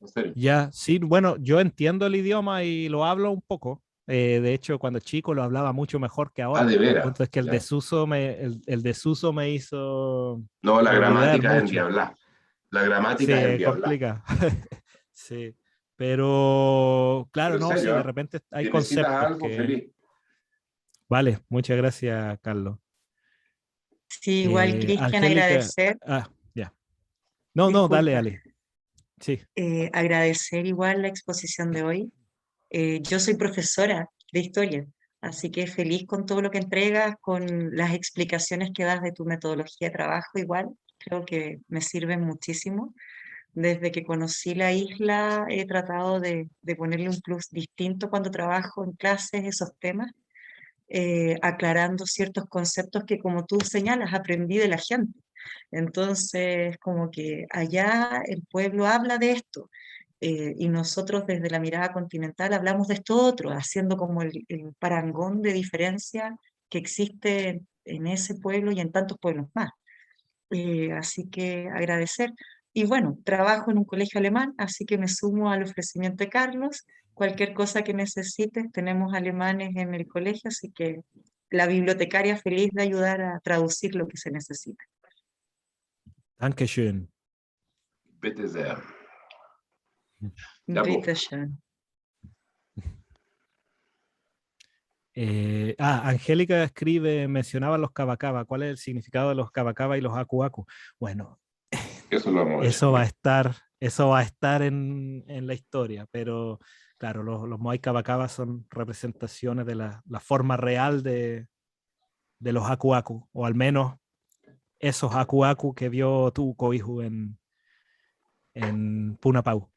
En serio. Ya, sí, bueno, yo entiendo el idioma y lo hablo un poco. De hecho, cuando chico lo hablaba mucho mejor que Ah, ahora. de El veras. punto es que Ya. el desuso me hizo No, la olvidar gramática es mucho. endiablada. La Sí, gramática es es endiablada. complicado. Sí, pero Pero claro, en no, sí, serio, de ¿eh? repente hay Si necesitas conceptos algo, que... feliz. Vale, muchas gracias, Carlos. Sí, igual, Cristian, Angélica, agradecer, ya. No, no, dale, disculpa, dale. Sí. agradecer igual la exposición de hoy. Yo soy profesora de historia, así que feliz con todo lo que entregas, con las explicaciones que das de tu metodología de trabajo, igual, creo que me sirven muchísimo. Desde que conocí la isla, he tratado de ponerle un plus distinto cuando trabajo en clases, esos temas, aclarando ciertos conceptos que, como tú señalas, aprendí de la gente. Entonces, como que allá el pueblo habla de esto, y nosotros desde la mirada continental hablamos de esto otro, haciendo como el parangón de diferencia que existe en ese pueblo y en tantos pueblos más. Así que agradecer. Y bueno, trabajo en un colegio alemán, así que me sumo al ofrecimiento de Carlos. Cualquier cosa que necesites, tenemos alemanes en el colegio, así que la bibliotecaria feliz de ayudar a traducir lo que se necesita. Dankeschön. Bitte sehr. Ya, po. Bitte schön. Angélica escribe, mencionaba los cabacaba. ¿Cuál es el significado de los cabacaba y los acu? Bueno, Eso lo vamos a ver. eso va a estar en la historia, pero claro, los Moai Cabacaba son representaciones de la forma real de los acu, o al menos esos acu que vio tu cohijo en Punapau.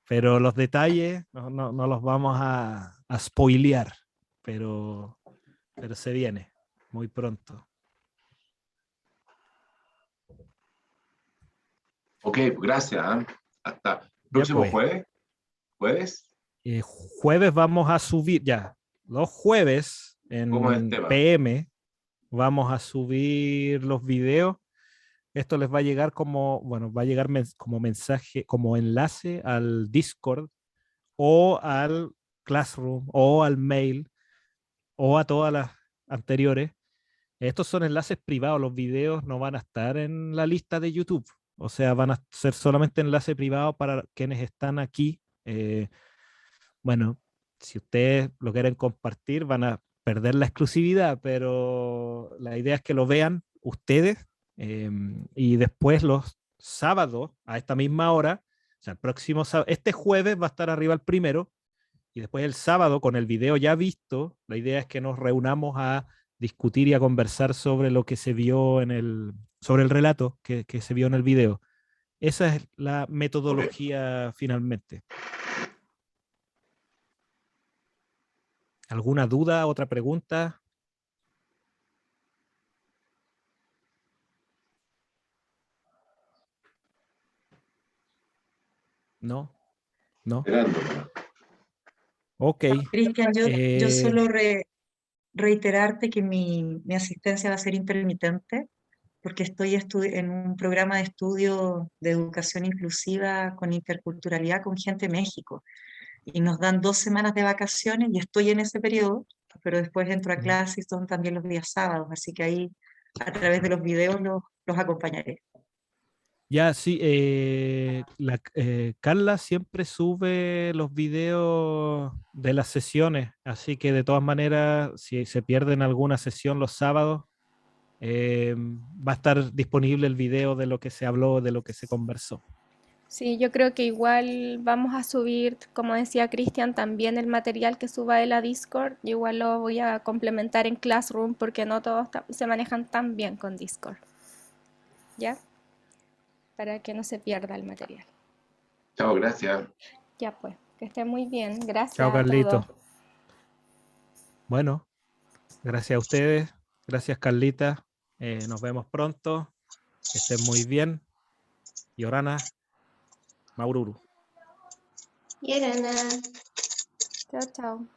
Pero los detalles no los vamos a spoilear, pero se viene muy pronto. Ok, gracias. ¿Eh? Hasta Ya próximo pues. jueves. ¿Jueves? Jueves vamos a subir, ya, los jueves ¿Cómo es el en tema? PM vamos a subir los videos. Esto les va a llegar como, bueno, va a llegar como mensaje, como enlace al Discord o al Classroom o al mail o a todas las anteriores. Estos son enlaces privados, los videos no van a estar en la lista de YouTube, o sea, van a ser solamente enlace privado para quienes están aquí. Bueno, si ustedes lo quieren compartir, van a perder la exclusividad, pero la idea es que lo vean ustedes, y después los sábados a esta misma hora, o sea, el próximo sábado, este jueves va a estar arriba el primero, y después el sábado con el video ya visto, la idea es que nos reunamos a discutir y a conversar sobre lo que se vio sobre el relato que se vio en el video. Esa es la metodología finalmente. ¿Alguna duda, otra pregunta? No, no. Esperando. Ok. Cristian, yo Eh, solo reiterarte que mi asistencia va a ser intermitente porque estoy en un programa de estudio de educación inclusiva con interculturalidad con gente de México y nos dan 2 semanas de vacaciones y estoy en ese periodo, pero después entro a clase y son también los días sábados, así que ahí a través de los videos los acompañaré. ya, sí, Carla siempre sube los videos de las sesiones, así que de todas maneras, si se pierden alguna sesión los sábados, va a estar disponible el video de lo que se habló, de lo que se conversó. Sí, yo creo que igual vamos a subir, como decía Cristian, también el material que suba él a Discord. Yo igual lo voy a complementar en Classroom porque no todos se manejan tan bien con Discord. ¿Ya? Para que no se pierda el material. Chao, gracias. Ya pues, que esté muy bien. Gracias Chao, a Carlito. todos. Bueno, gracias a ustedes, gracias, Carlita. Nos vemos pronto, que estén muy bien. Yorana, Maururu. Y Arana. Chao, chao.